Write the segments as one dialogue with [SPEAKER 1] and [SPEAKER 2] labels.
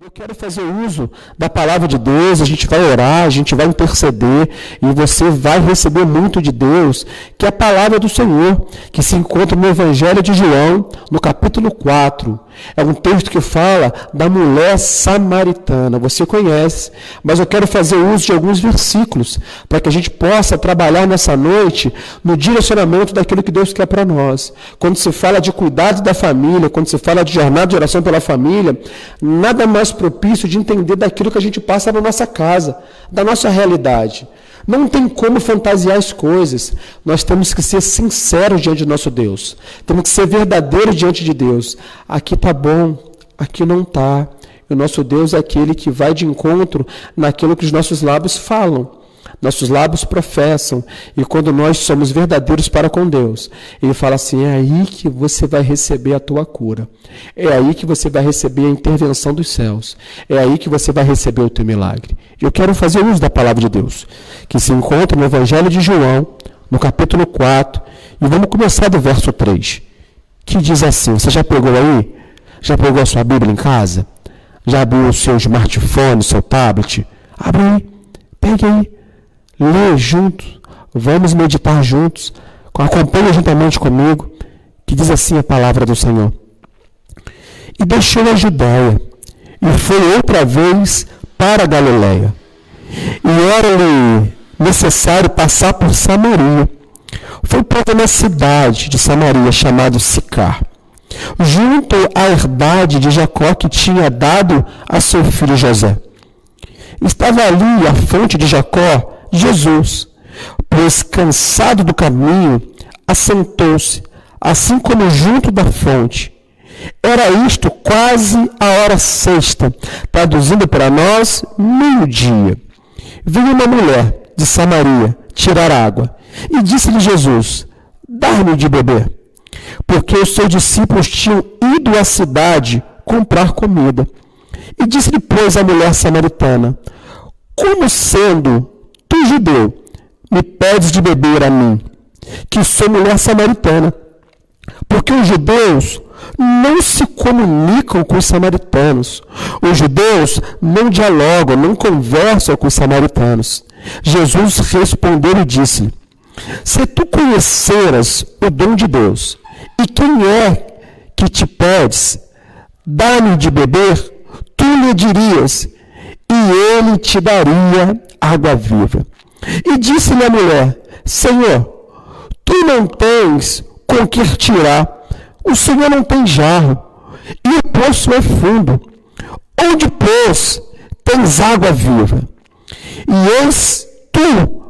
[SPEAKER 1] Eu quero fazer uso da palavra de Deus, a gente vai orar, a gente vai interceder e você vai receber muito de Deus, que é a palavra do Senhor, que se encontra no Evangelho de João, no capítulo 4. É um texto que fala da mulher samaritana, você conhece, mas eu quero fazer uso de alguns versículos, para que a gente possa trabalhar nessa noite no direcionamento daquilo que Deus quer para nós. Quando se fala de cuidado da família, quando se fala de jornada de oração pela família, nada mais propício de entender daquilo que a gente passa na nossa casa, da nossa realidade. Não tem como fantasiar as coisas. Nós temos que ser sinceros diante do nosso Deus. Temos que ser verdadeiros diante de Deus. Aqui está bom, aqui não está. O nosso Deus é aquele que vai de encontro naquilo que os nossos lábios falam. Nossos lábios professam, e quando nós somos verdadeiros para com Deus, Ele fala assim, é aí que você vai receber a tua cura, é aí que você vai receber a intervenção dos céus, é aí que você vai receber o teu milagre. Eu quero fazer uso da palavra de Deus, que se encontra no Evangelho de João, no capítulo 4, e vamos começar do verso 3, que diz assim, você já pegou aí? Já pegou a sua Bíblia em casa? Já abriu o seu smartphone, o seu tablet? Abre aí, pegue aí. Lê juntos, vamos meditar juntos, acompanhe juntamente comigo, que diz assim a palavra do Senhor. E deixou a Judéia, e foi outra vez para a Galiléia. E era-lhe necessário passar por Samaria. Foi para uma cidade de Samaria, chamada Sicar, junto à herdade de Jacó, que tinha dado a seu filho José. Estava ali a fonte de Jacó, Jesus, pois cansado do caminho, assentou-se, assim como junto da fonte. Era isto quase a hora sexta, traduzindo para nós, meio-dia. Veio uma mulher de Samaria tirar água, e disse-lhe Jesus, dá-me de beber, porque os seus discípulos tinham ido à cidade comprar comida. E disse-lhe, pois, a mulher samaritana, como sendo tu, judeu, me pedes de beber a mim, que sou mulher samaritana? Porque os judeus não se comunicam com os samaritanos. Os judeus não dialogam, não conversam com os samaritanos. Jesus respondeu e disse-lhe, se tu conheceras o dom de Deus, e quem é que te pedes, dá-me de beber, tu lhe dirias, e ele te daria água viva. E disse-lhe a mulher, Senhor, tu não tens com que tirar, o Senhor não tem jarro, e o poço é fundo. Onde, pois, tens água viva? E és tu,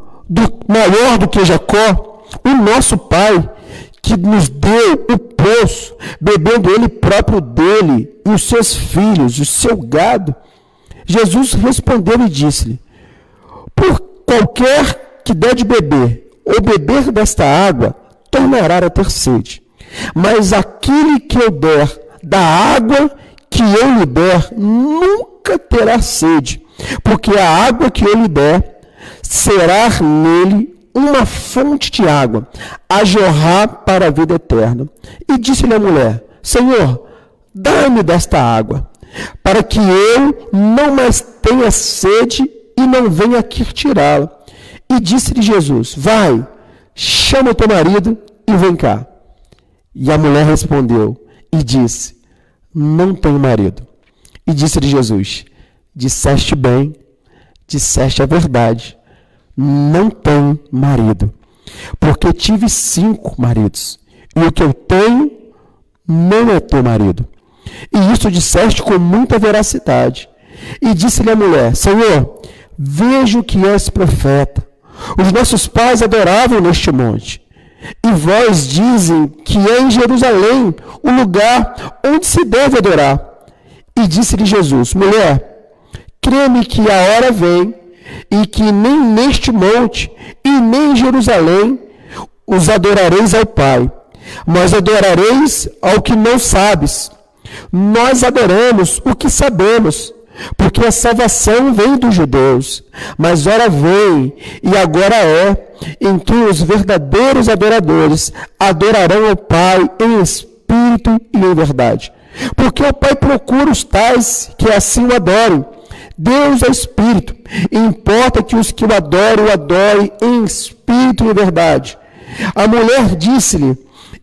[SPEAKER 1] maior do que Jacó, o nosso pai, que nos deu o poço, bebendo ele próprio dele, e os seus filhos, o seu gado? Jesus respondeu e disse-lhe, por qualquer que der de beber, ou beber desta água, tornará a ter sede. Mas aquele que eu der da água que eu lhe der, nunca terá sede, porque a água que eu lhe der será nele uma fonte de água, a jorrar para a vida eterna. E disse-lhe a mulher, Senhor, dá-me desta água, para que eu não mais tenha sede e não venha aqui tirá-la. E disse-lhe Jesus, vai, chama o teu marido e vem cá. E a mulher respondeu e disse, não tenho marido. E disse-lhe Jesus, disseste bem, disseste a verdade, não tenho marido, porque tive 5 maridos, e o que eu tenho não é teu marido. E isso disseste com muita veracidade. E disse-lhe a mulher, Senhor, vejo que és profeta. Os nossos pais adoravam neste monte, e vós dizem que é em Jerusalém o lugar onde se deve adorar. E disse-lhe Jesus, mulher, crê-me que a hora vem, e que nem neste monte, e nem em Jerusalém, os adorareis ao Pai, mas adorareis ao que não sabes. Nós adoramos o que sabemos, porque a salvação vem dos judeus. Mas ora vem, e agora é, em que os verdadeiros adoradores adorarão ao Pai em espírito e em verdade. Porque o Pai procura os tais que assim o adorem. Deus é Espírito, e importa que os que o adorem em Espírito e verdade. A mulher disse-lhe: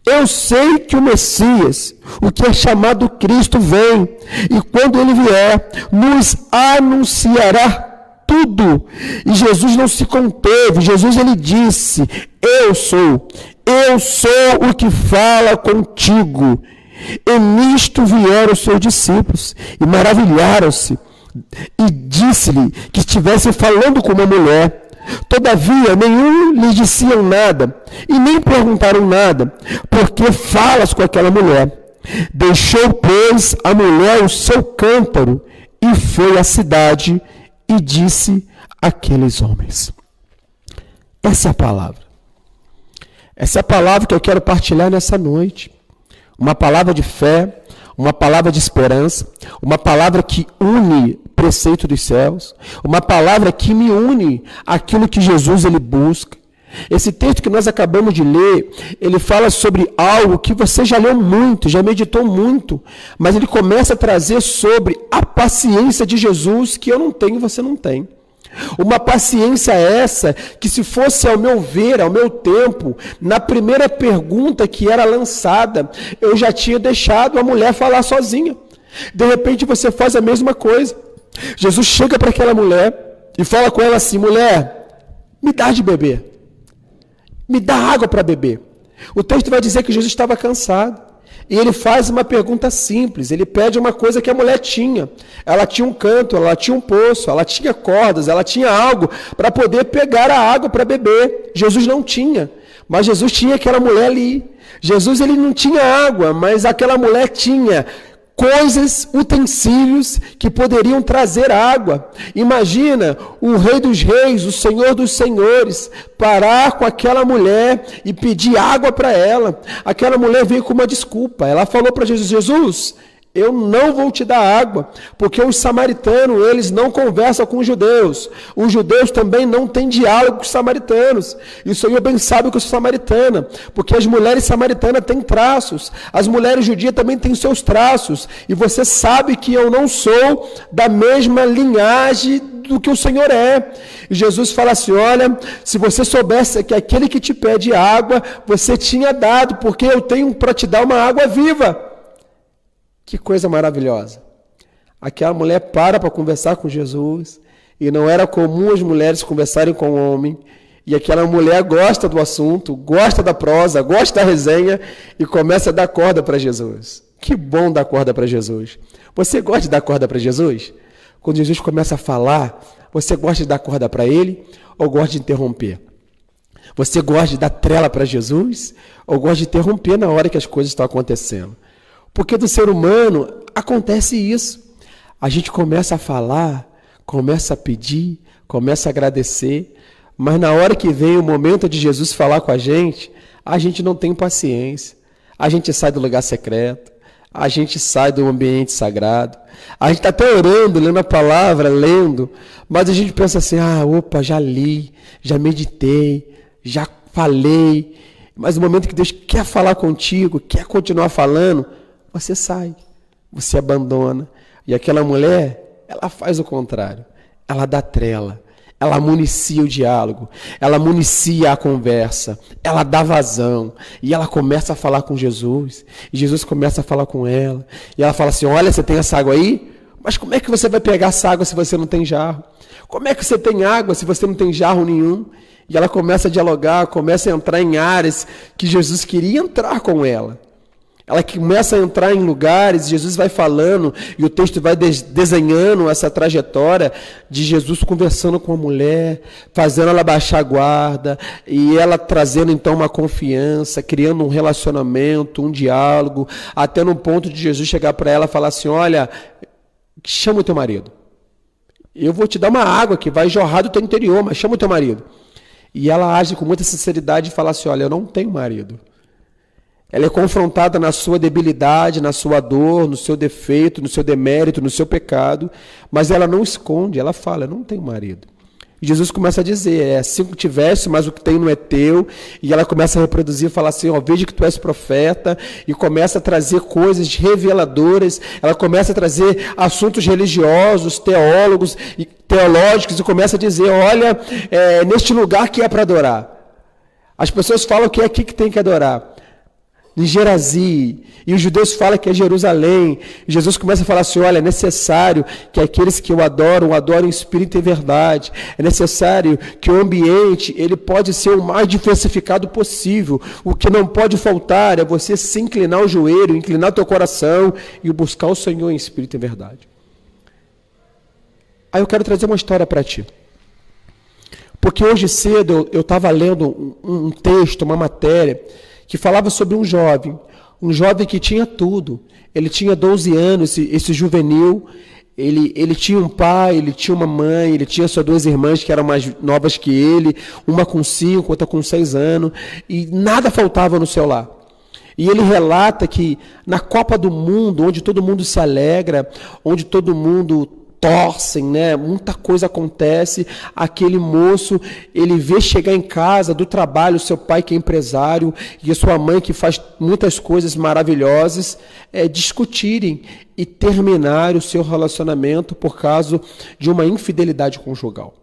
[SPEAKER 1] eu sei que o Messias, o que é chamado Cristo, vem, e quando ele vier, nos anunciará tudo. E Jesus não se conteve. Jesus ele disse: eu sou o que fala contigo. E nisto vieram os seus discípulos e maravilharam-se, e disse-lhe que estivesse falando com uma mulher. Todavia nenhum lhe diziam nada e nem perguntaram nada, porque falas com aquela mulher. Deixou, pois, a mulher o seu cântaro e foi à cidade e disse àqueles homens. Essa é a palavra. Essa é a palavra que eu quero partilhar nessa noite. Uma palavra de fé, uma palavra de esperança, uma palavra que une o preceito dos céus, uma palavra que me une àquilo que Jesus ele busca. Esse texto que nós acabamos de ler, ele fala sobre algo que você já leu muito, já meditou muito, mas ele começa a trazer sobre a paciência de Jesus que eu não tenho e você não tem. Uma paciência essa que, se fosse ao meu ver, ao meu tempo, na primeira pergunta que era lançada, eu já tinha deixado a mulher falar sozinha. De repente você faz a mesma coisa. Jesus chega para aquela mulher e fala com ela assim: mulher, me dá de beber, me dá água para beber. O texto vai dizer que Jesus estava cansado. E ele faz uma pergunta simples, ele pede uma coisa que a mulher tinha. Ela tinha um canto, ela tinha um poço, ela tinha cordas, ela tinha algo para poder pegar a água para beber. Jesus não tinha, mas Jesus tinha aquela mulher ali. Jesus ele não tinha água, mas aquela mulher tinha coisas, utensílios que poderiam trazer água. Imagina o Rei dos Reis, o Senhor dos Senhores, parar com aquela mulher e pedir água para ela. Aquela mulher veio com uma desculpa. Ela falou para Jesus: Jesus, eu não vou te dar água, porque os samaritanos, eles não conversam com os judeus. Os judeus também não têm diálogo com os samaritanos. E o Senhor bem sabe que eu sou samaritana, porque as mulheres samaritanas têm traços. As mulheres judias também têm seus traços. E você sabe que eu não sou da mesma linhagem do que o Senhor é. E Jesus fala assim: olha, se você soubesse que aquele que te pede água, você tinha dado, porque eu tenho para te dar uma água viva. Que coisa maravilhosa. Aquela mulher para conversar com Jesus, e não era comum as mulheres conversarem com o homem, e aquela mulher gosta do assunto, gosta da prosa, gosta da resenha, e começa a dar corda para Jesus. Que bom dar corda para Jesus. Você gosta de dar corda para Jesus? Quando Jesus começa a falar, você gosta de dar corda para ele, ou gosta de interromper? Você gosta de dar trela para Jesus, ou gosta de interromper na hora que as coisas estão acontecendo? Porque do ser humano acontece isso. A gente começa a falar, começa a pedir, começa a agradecer, mas na hora que vem o momento de Jesus falar com a gente não tem paciência. A gente sai do lugar secreto, a gente sai do ambiente sagrado, a gente está até orando, lendo a palavra, mas a gente pensa assim: já li, já meditei, já falei, mas no momento que Deus quer falar contigo, quer continuar falando, você sai, você abandona. E aquela mulher, ela faz o contrário. Ela dá trela, ela municia o diálogo, ela municia a conversa, ela dá vazão. E ela começa a falar com Jesus, e Jesus começa a falar com ela. E ela fala assim: olha, você tem essa água aí? Mas como é que você vai pegar essa água se você não tem jarro? Como é que você tem água se você não tem jarro nenhum? E ela começa a dialogar, começa a entrar em áreas que Jesus queria entrar com ela. Ela começa a entrar em lugares, Jesus vai falando, e o texto vai desenhando essa trajetória de Jesus conversando com a mulher, fazendo ela baixar a guarda, e ela trazendo então uma confiança, criando um relacionamento, um diálogo, até no ponto de Jesus chegar para ela e falar assim: olha, chama o teu marido. Eu vou te dar uma água que vai jorrar do teu interior, mas chama o teu marido. E ela age com muita sinceridade e fala assim: olha, eu não tenho marido. Ela é confrontada na sua debilidade, na sua dor, no seu defeito, no seu demérito, no seu pecado, mas ela não esconde, ela fala: eu não tenho marido. Jesus começa a dizer, é assim que tiveste, mas o que tem não é teu. E ela começa a reproduzir, falar assim, ó, veja que tu és profeta. E começa a trazer coisas reveladoras. Ela começa a trazer assuntos religiosos, teológicos. E começa a dizer, olha, neste lugar que é para adorar. As pessoas falam que é aqui que tem que adorar. Em Gerazi, e os judeus falam que é Jerusalém. E Jesus começa a falar assim, olha, é necessário que aqueles que o adorem em espírito e verdade. É necessário que o ambiente, ele pode ser o mais diversificado possível. O que não pode faltar é você se inclinar o joelho, inclinar o teu coração e buscar o Senhor em espírito e verdade. Aí eu quero trazer uma história para ti. Porque hoje cedo eu estava lendo um texto, uma matéria, que falava sobre um jovem que tinha tudo. Ele tinha 12 anos, esse juvenil, ele tinha um pai, ele tinha uma mãe, ele tinha suas 2 irmãs que eram mais novas que ele, uma com 5, outra com 6 anos, e nada faltava no seu lar. E ele relata que na Copa do Mundo, onde todo mundo se alegra, onde todo mundo torcem, né? Muita coisa acontece, aquele moço, ele vê chegar em casa do trabalho, seu pai que é empresário e a sua mãe que faz muitas coisas maravilhosas, discutirem e terminar o seu relacionamento por causa de uma infidelidade conjugal.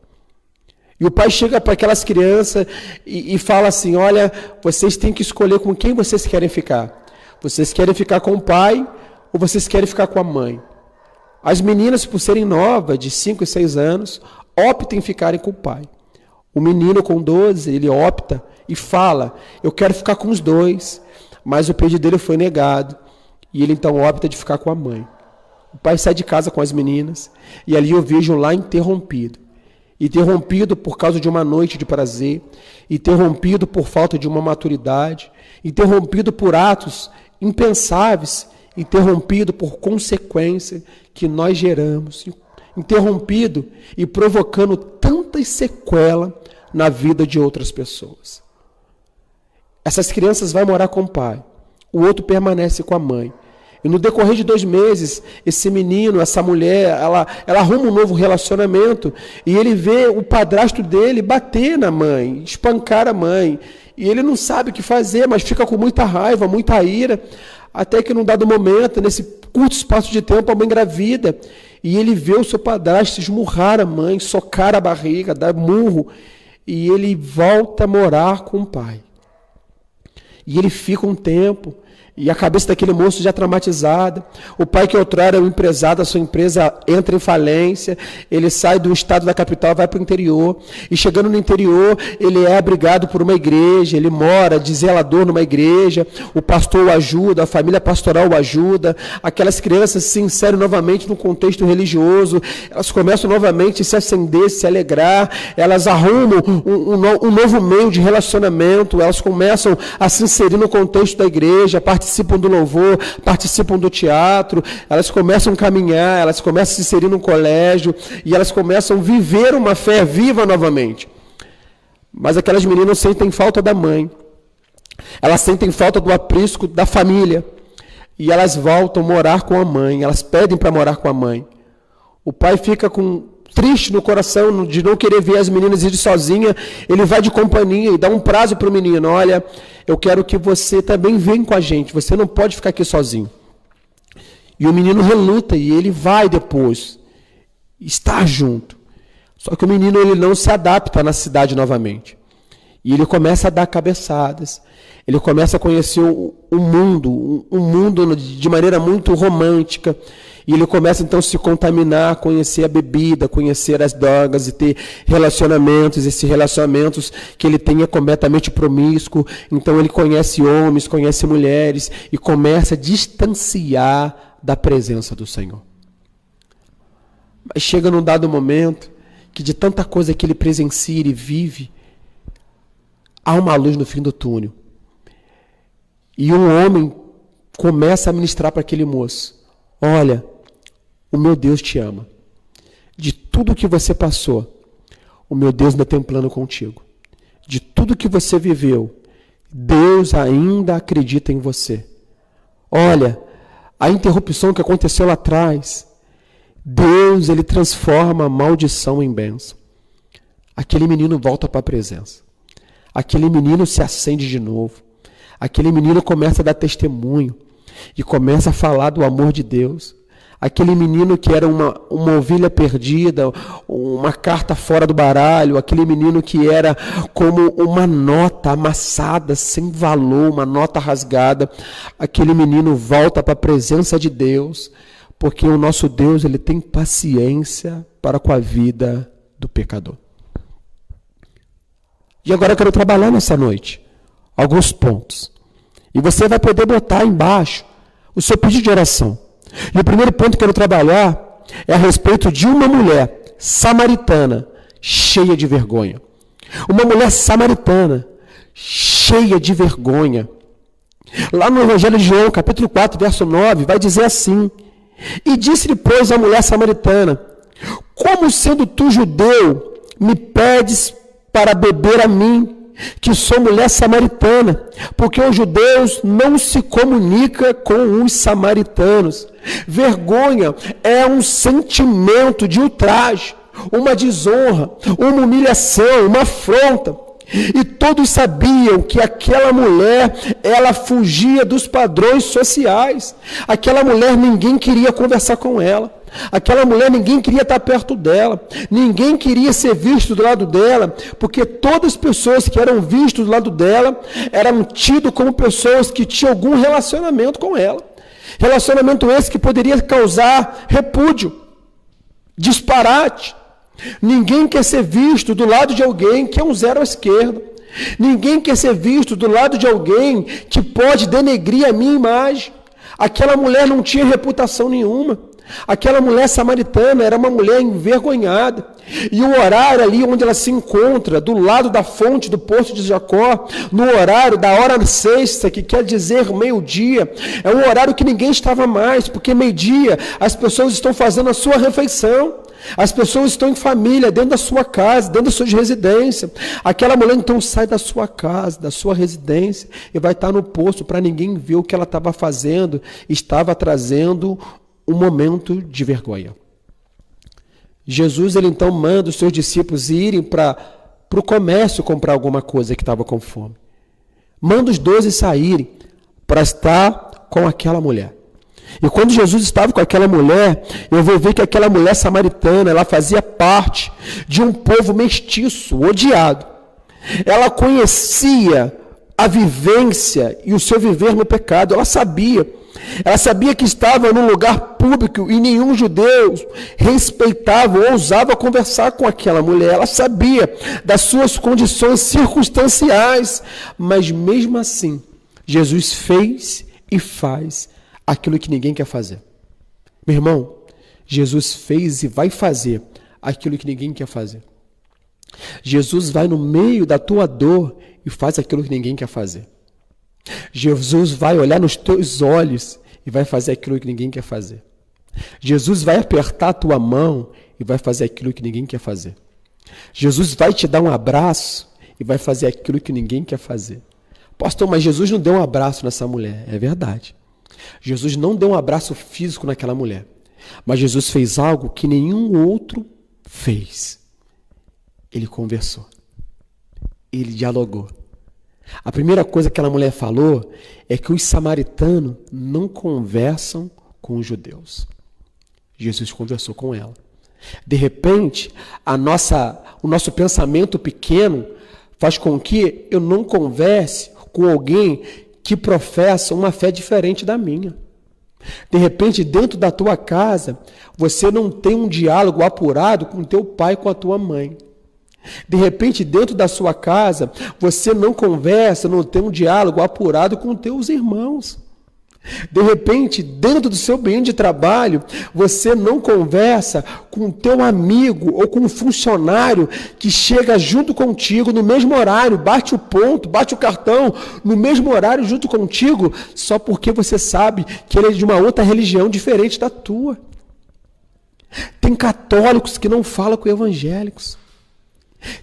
[SPEAKER 1] E o pai chega para aquelas crianças e fala assim, olha, vocês têm que escolher com quem vocês querem ficar. Vocês querem ficar com o pai ou vocês querem ficar com a mãe? As meninas, por serem novas, de 5 e 6 anos, optam em ficarem com o pai. O menino com 12, ele opta e fala, eu quero ficar com os 2, mas o pedido dele foi negado. E ele então opta de ficar com a mãe. O pai sai de casa com as meninas, e ali eu vejo um lar interrompido. Interrompido por causa de uma noite de prazer, interrompido por falta de uma maturidade, interrompido por atos impensáveis, interrompido por consequência que nós geramos, interrompido e provocando tantas sequelas na vida de outras pessoas. Essas crianças vão morar com o pai, o outro permanece com a mãe. E no decorrer de 2 meses, esse menino, essa mulher, ela arruma um novo relacionamento e ele vê o padrasto dele bater na mãe, espancar a mãe. E ele não sabe o que fazer, mas fica com muita raiva, muita ira. Até que num dado momento, nesse curto espaço de tempo, a mãe engravida. E ele vê o seu padrasto esmurrar a mãe, socar a barriga, dar murro. E ele volta a morar com o pai. E ele fica um tempo. E a cabeça daquele moço já traumatizada. O pai que outrora era um empresário da sua empresa entra em falência. Ele sai do estado da capital, vai para o interior. E chegando no interior, ele é abrigado por uma igreja. Ele mora de zelador numa igreja. O pastor o ajuda, a família pastoral o ajuda. Aquelas crianças se inserem novamente no contexto religioso. Elas começam novamente a se acender, se alegrar. Elas arrumam um novo meio de relacionamento. Elas começam a se inserir no contexto da igreja, participam do louvor, participam do teatro, elas começam a caminhar, elas começam a se inserir no colégio e elas começam a viver uma fé viva novamente. Mas aquelas meninas sentem falta da mãe, elas sentem falta do aprisco da família e elas voltam a morar com a mãe, elas pedem para morar com a mãe. O pai fica triste no coração de não querer ver as meninas irem sozinha, ele vai de companhia e dá um prazo para o menino, olha, eu quero que você também venha com a gente, você não pode ficar aqui sozinho. E o menino reluta e ele vai depois, estar junto. Só que o menino ele não se adapta na cidade novamente. E ele começa a dar cabeçadas, ele começa a conhecer o mundo, um mundo de maneira muito romântica. E ele começa então a se contaminar, conhecer a bebida, conhecer as drogas e ter relacionamentos, esses relacionamentos que ele tem é completamente promíscuo. Então ele conhece homens, conhece mulheres e começa a distanciar da presença do Senhor. Mas chega num dado momento que de tanta coisa que ele presencia e vive, há uma luz no fim do túnel. E um homem começa a ministrar para aquele moço, olha, o meu Deus te ama. De tudo que você passou, o meu Deus ainda tem um plano contigo. De tudo que você viveu, Deus ainda acredita em você. Olha, a interrupção que aconteceu lá atrás, Deus ele transforma a maldição em bênção. aquele menino volta para a presença. Aquele menino se acende de novo. Aquele menino começa a dar testemunho e começa a falar do amor de Deus. Aquele menino que era uma ovelha perdida, uma carta fora do baralho, aquele menino que era como uma nota amassada, sem valor, uma nota rasgada, aquele menino volta para a presença de Deus, porque o nosso Deus, ele tem paciência para com a vida do pecador. E agora eu quero trabalhar nessa noite alguns pontos. E você vai poder botar embaixo o seu pedido de oração. E o primeiro ponto que eu quero trabalhar é a respeito de uma mulher samaritana cheia de vergonha. Uma mulher samaritana cheia de vergonha. Lá no Evangelho de João, capítulo 4, verso 9, vai dizer assim: E disse-lhe, pois, a mulher samaritana: Como sendo tu judeu, me pedes para beber a mim, que sou mulher samaritana? Porque os judeus não se comunicam com os samaritanos. Vergonha é um sentimento de ultraje, uma desonra, uma humilhação, uma afronta. E todos sabiam que aquela mulher, ela fugia dos padrões sociais. Aquela mulher, ninguém queria conversar com ela. Aquela mulher, ninguém queria estar perto dela. Ninguém queria ser visto do lado dela, porque todas as pessoas que eram vistas do lado dela eram tidas como pessoas que tinham algum relacionamento com ela. Relacionamento esse que poderia causar repúdio, disparate. Ninguém quer ser visto do lado de alguém que é um zero à esquerda. Ninguém quer ser visto do lado de alguém que pode denegrir a minha imagem. Aquela mulher não tinha reputação nenhuma. Aquela mulher samaritana era uma mulher envergonhada. E o horário ali onde ela se encontra, do lado da fonte do poço de Jacó, no horário da hora sexta, que quer dizer meio-dia, é um horário que ninguém estava mais, porque meio-dia as pessoas estão fazendo a sua refeição. As pessoas estão em família, dentro da sua casa, dentro da sua residência. Aquela mulher então sai da sua casa, da sua residência, e vai estar no poço para ninguém ver o que ela estava fazendo. Estava trazendo um momento de vergonha. Jesus, ele então manda os seus discípulos irem para o comércio comprar alguma coisa que estava com fome. Manda os 12 saírem para estar com aquela mulher. E quando Jesus estava com aquela mulher, eu vou ver que aquela mulher samaritana, ela fazia parte de um povo mestiço, odiado. Ela conhecia a vivência e o seu viver no pecado. Ela sabia que estava num lugar público e nenhum judeu respeitava ou ousava conversar com aquela mulher. Ela sabia das suas condições circunstanciais, mas mesmo assim, Jesus fez e faz aquilo que ninguém quer fazer. Meu irmão, Jesus fez e vai fazer aquilo que ninguém quer fazer. Jesus vai no meio da tua dor e faz aquilo que ninguém quer fazer. Jesus vai olhar nos teus olhos e vai fazer aquilo que ninguém quer fazer. Jesus vai apertar a tua mão e vai fazer aquilo que ninguém quer fazer. Jesus vai te dar um abraço e vai fazer aquilo que ninguém quer fazer. Pastor, mas Jesus não deu um abraço nessa mulher. É verdade. Jesus não deu um abraço físico naquela mulher. Mas Jesus fez algo que nenhum outro fez. Ele conversou. Ele dialogou. A primeira coisa que aquela mulher falou é que os samaritanos não conversam com os judeus. Jesus conversou com ela. De repente, o nosso pensamento pequeno faz com que eu não converse com alguém que professa uma fé diferente da minha. De repente, dentro da tua casa, você não tem um diálogo apurado com teu pai e com a tua mãe. De repente, dentro da sua casa, você não conversa, não tem um diálogo apurado com teus irmãos. De repente, dentro do seu ambiente de trabalho, você não conversa com o teu amigo ou com um funcionário que chega junto contigo no mesmo horário, bate o ponto, bate o cartão no mesmo horário junto contigo, só porque você sabe que ele é de uma outra religião diferente da tua. Tem católicos que não falam com evangélicos.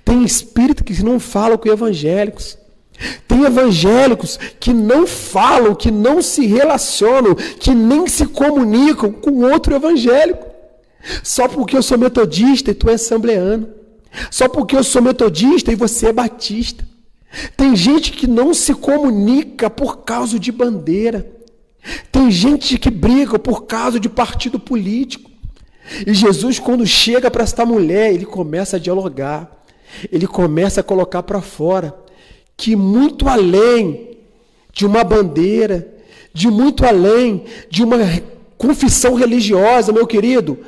[SPEAKER 1] Tem espíritas que não falam com evangélicos. Tem evangélicos que não falam, que não se relacionam, que nem se comunicam com outro evangélico. Só porque eu sou metodista e tu é assembleano. Só porque eu sou metodista e você é batista. Tem gente que não se comunica por causa de bandeira. Tem gente que briga por causa de partido político. E Jesus, quando chega para esta mulher, ele começa a dialogar. Ele começa a colocar para fora que muito além de uma bandeira, de muito além de uma confissão religiosa, meu querido,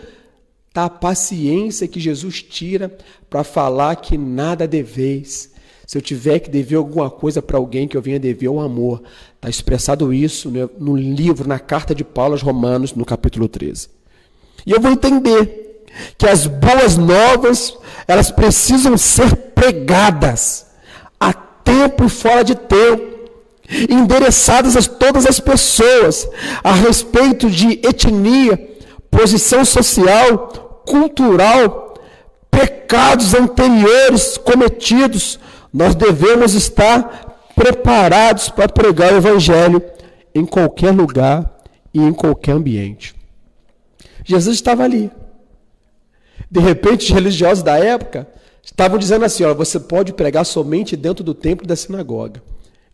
[SPEAKER 1] está a paciência que Jesus tira para falar que nada deveis. Se eu tiver que dever alguma coisa para alguém, que eu venha dever o amor. Está expressado isso, né, no livro, na carta de Paulo aos Romanos, no capítulo 13. E eu vou entender que as boas novas, elas precisam ser pregadas a tempo e fora de tempo, endereçadas a todas as pessoas, a respeito de etnia, posição social, cultural, pecados anteriores cometidos. Nós devemos estar preparados para pregar o Evangelho em qualquer lugar e em qualquer ambiente. Jesus estava ali. De repente, os religiosos da época estavam dizendo assim, ó, você pode pregar somente dentro do templo da sinagoga.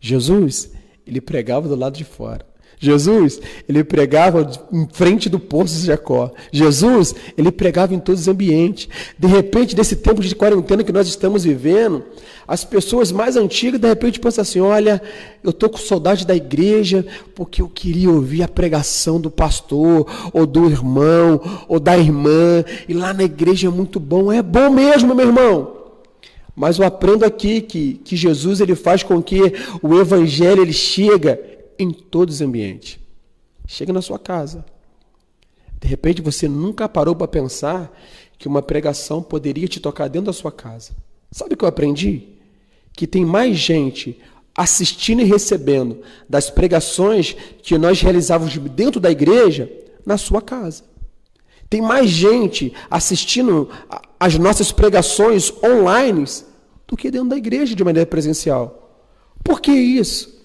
[SPEAKER 1] Jesus, ele pregava do lado de fora. Jesus, ele pregava em frente do poço de Jacó. Jesus, ele pregava em todos os ambientes. De repente, desse tempo de quarentena que nós estamos vivendo, as pessoas mais antigas, de repente, pensam assim, olha, eu estou com saudade da igreja, porque eu queria ouvir a pregação do pastor, ou do irmão, ou da irmã, e lá na igreja é muito bom. É bom mesmo, meu irmão. Mas eu aprendo aqui que Jesus, ele faz com que o evangelho, ele chega em todos os ambientes. Chega na sua casa. De repente, você nunca parou para pensar que uma pregação poderia te tocar dentro da sua casa. Sabe o que eu aprendi? Que tem mais gente assistindo e recebendo das pregações que nós realizávamos dentro da igreja na sua casa. Tem mais gente assistindo as nossas pregações online do que dentro da igreja de maneira presencial. Por que isso?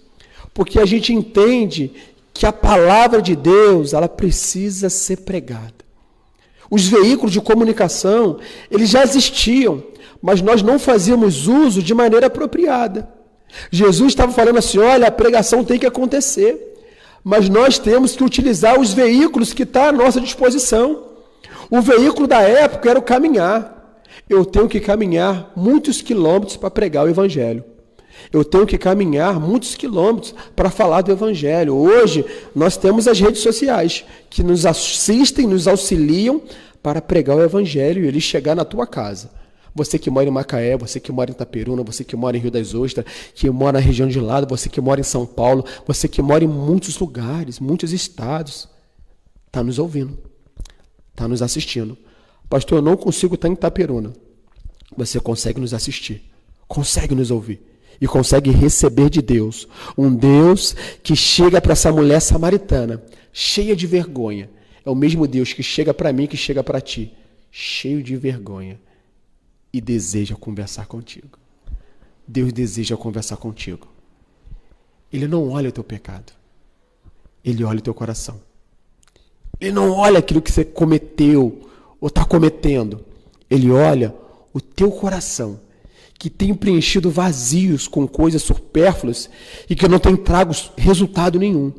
[SPEAKER 1] Porque a gente entende que a palavra de Deus, ela precisa ser pregada. Os veículos de comunicação, eles já existiam, mas nós não fazíamos uso de maneira apropriada. Jesus estava falando assim, olha, a pregação tem que acontecer, mas nós temos que utilizar os veículos que estão à nossa disposição. O veículo da época era o caminhar. Eu tenho que caminhar muitos quilômetros para pregar o evangelho. Eu tenho que caminhar muitos quilômetros para falar do evangelho. Hoje, nós temos as redes sociais que nos assistem, nos auxiliam para pregar o evangelho e ele chegar na tua casa. Você que mora em Macaé, você que mora em Itaperuna, você que mora em Rio das Ostras, que mora na região de Lado, você que mora em São Paulo, você que mora em muitos lugares, muitos estados, está nos ouvindo, está nos assistindo. Pastor, eu não consigo estar em Itaperuna. Você consegue nos assistir, consegue nos ouvir. E consegue receber de Deus, um Deus que chega para essa mulher samaritana, cheia de vergonha. É o mesmo Deus que chega para mim, que chega para ti, cheio de vergonha, e deseja conversar contigo. Deus deseja conversar contigo. Ele não olha o teu pecado, ele olha o teu coração. Ele não olha aquilo que você cometeu ou está cometendo, ele olha o teu coração, que tem preenchido vazios com coisas supérfluas e que não tem trago resultado nenhum.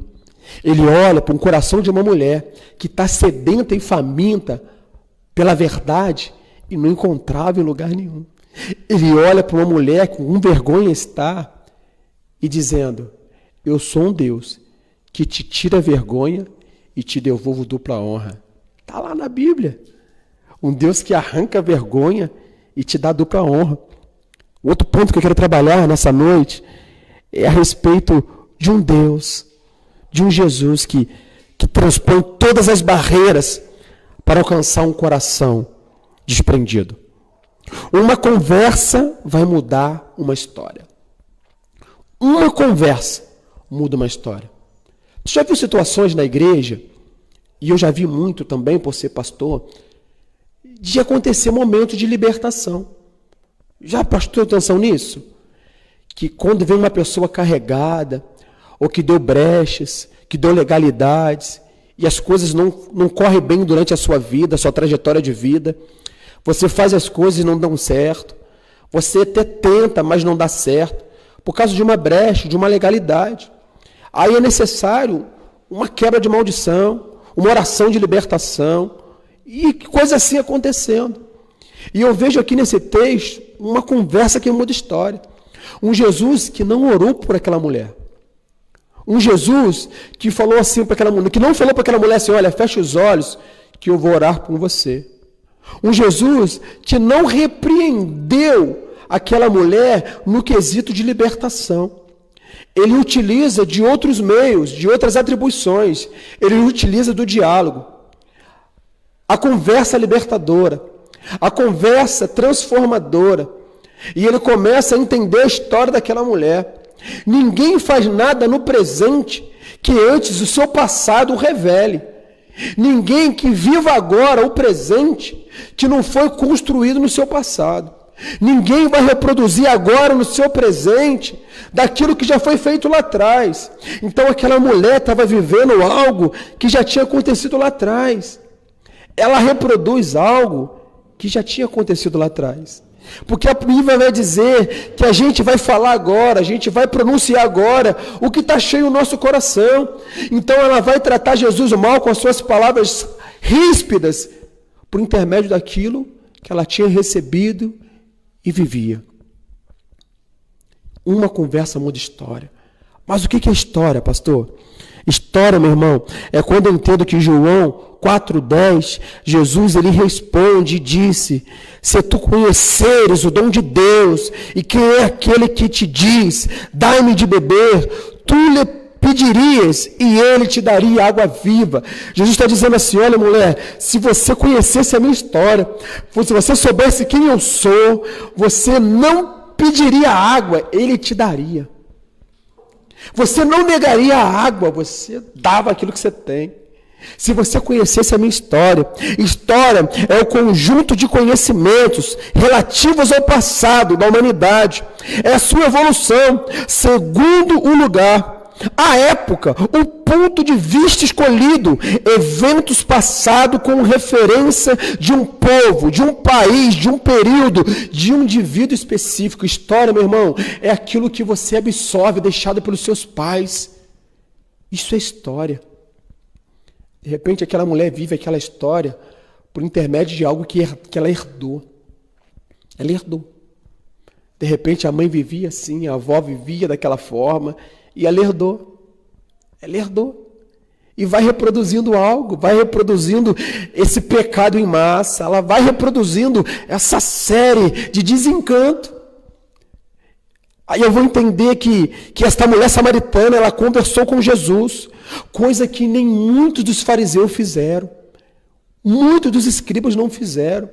[SPEAKER 1] Ele olha para um coração de uma mulher que está sedenta e faminta pela verdade e não encontrava em lugar nenhum. Ele olha para uma mulher com vergonha está e dizendo, eu sou um Deus que te tira a vergonha e te devolvo dupla honra. Está lá na Bíblia. Um Deus que arranca a vergonha e te dá dupla honra. Outro ponto que eu quero trabalhar nessa noite é a respeito de um Deus, de um Jesus que transpõe todas as barreiras para alcançar um coração desprendido. Uma conversa vai mudar uma história. Uma conversa muda uma história. Você já viu situações na igreja, e eu já vi muito também por ser pastor, de acontecer momentos de libertação. Já prestou atenção nisso? Que quando vem uma pessoa carregada, ou que deu brechas, que deu legalidades, e as coisas não correm bem durante a sua vida, a sua trajetória de vida, Você faz as coisas e não dão certo. Você até tenta, mas não dá certo. Por causa de uma brecha, de uma legalidade. Aí é necessário uma quebra de maldição, uma oração de libertação, e coisa assim acontecendo. E eu vejo aqui nesse texto uma conversa que muda a história. Um Jesus que não orou por aquela mulher. Um Jesus que falou assim para aquela mulher, que não falou para aquela mulher assim, olha, fecha os olhos que eu vou orar por você. Um Jesus que não repreendeu aquela mulher no quesito de libertação. Ele utiliza de outros meios, de outras atribuições. Ele utiliza do diálogo. A conversa libertadora. A conversa transformadora. E ele começa a entender a história daquela mulher. Ninguém faz nada no presente que antes o seu passado o revele. Ninguém que viva agora o presente que não foi construído no seu passado. Ninguém vai reproduzir agora no seu presente daquilo que já foi feito lá atrás. Então aquela mulher estava vivendo algo que já tinha acontecido lá atrás. Ela reproduz algo que já tinha acontecido lá atrás. Porque a Bíblia vai dizer que a gente vai falar agora, a gente vai pronunciar agora o que está cheio no nosso coração. Então ela vai tratar Jesus mal com as suas palavras ríspidas, por intermédio daquilo que ela tinha recebido e vivia. Uma conversa muda história. Mas o que é história, pastor? História, meu irmão, é quando eu entendo que João 4,10, Jesus ele responde e disse, se tu conheceres o dom de Deus, e quem é aquele que te diz, dai-me de beber, tu lhe pedirias e ele te daria água viva. Jesus está dizendo assim, olha mulher, se você conhecesse a minha história, se você soubesse quem eu sou, você não pediria água, ele te daria. Você não negaria a água, você dava aquilo que você tem. Se você conhecesse a minha história, história é o conjunto de conhecimentos relativos ao passado da humanidade, é a sua evolução, segundo o lugar, a época, o ponto de vista escolhido, eventos passados com referência de um povo, de um país, de um período, de um indivíduo específico. História, meu irmão, é aquilo que você absorve, deixado pelos seus pais. Isso é história. De repente, aquela mulher vive aquela história por intermédio de algo que ela herdou. Ela herdou. De repente, a mãe vivia assim, a avó vivia daquela forma, e ela herdou. Ela herdou. E vai reproduzindo algo, vai reproduzindo esse pecado em massa, ela vai reproduzindo essa série de desencanto. Aí eu vou entender que esta mulher samaritana, ela conversou com Jesus, coisa que nem muitos dos fariseus fizeram. Muitos dos escribas não fizeram.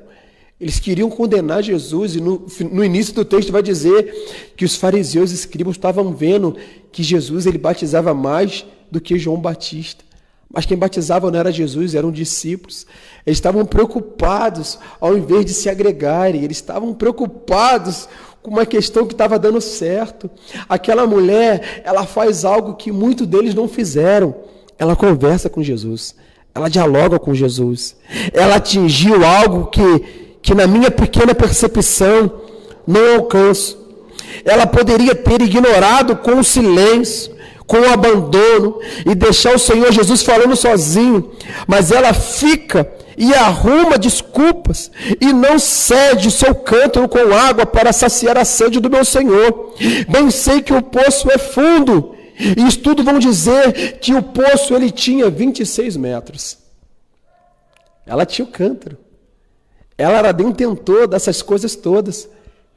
[SPEAKER 1] Eles queriam condenar Jesus, e no início do texto vai dizer que os fariseus e escribas estavam vendo que Jesus ele batizava mais do que João Batista. Mas quem batizava não era Jesus, eram discípulos. Eles estavam preocupados, ao invés de se agregarem, eles estavam preocupados com uma questão que estava dando certo. Aquela mulher, ela faz algo que muitos deles não fizeram. Ela conversa com Jesus, ela dialoga com Jesus. Ela atingiu algo que na minha pequena percepção não alcanço. Ela poderia ter ignorado com o silêncio, com o abandono e deixar o Senhor Jesus falando sozinho, mas ela fica e arruma desculpas e não cede o seu cântaro com água para saciar a sede do meu Senhor. Bem sei que o poço é fundo, e estudos vão dizer que o poço ele tinha 26 metros. Ela tinha o cântaro. Ela era detentora dessas coisas todas.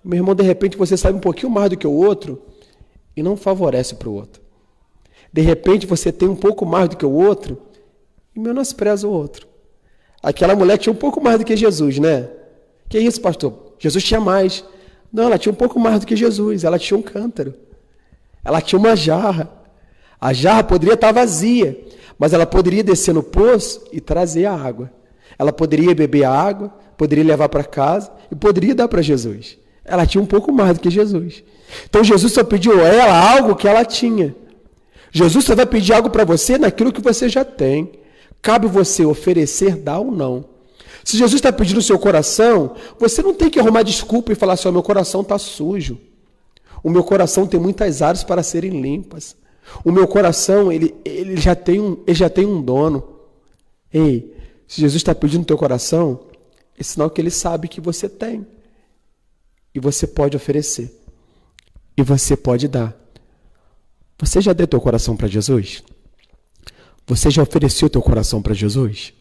[SPEAKER 1] Meu irmão, de repente você sabe um pouquinho mais do que o outro e não favorece para o outro. De repente você tem um pouco mais do que o outro e menospreza o outro. Aquela mulher tinha um pouco mais do que Jesus, né? Que isso, pastor? Jesus tinha mais. Não, ela tinha um pouco mais do que Jesus. Ela tinha um cântaro. Ela tinha uma jarra. A jarra poderia estar vazia, mas ela poderia descer no poço e trazer a água. Ela poderia beber a água, poderia levar para casa e poderia dar para Jesus. Ela tinha um pouco mais do que Jesus. Então Jesus só pediu a ela algo que ela tinha. Jesus só vai pedir algo para você naquilo que você já tem. Cabe você oferecer, dar ou não. Se Jesus está pedindo o seu coração, você não tem que arrumar desculpa e falar assim, meu coração está sujo. O meu coração tem muitas áreas para serem limpas. O meu coração, ele já tem um dono. Ei, se Jesus está pedindo o teu coração, é sinal que ele sabe que você tem. E você pode oferecer. E você pode dar. Você já deu teu coração para Jesus? Você já ofereceu teu coração para Jesus?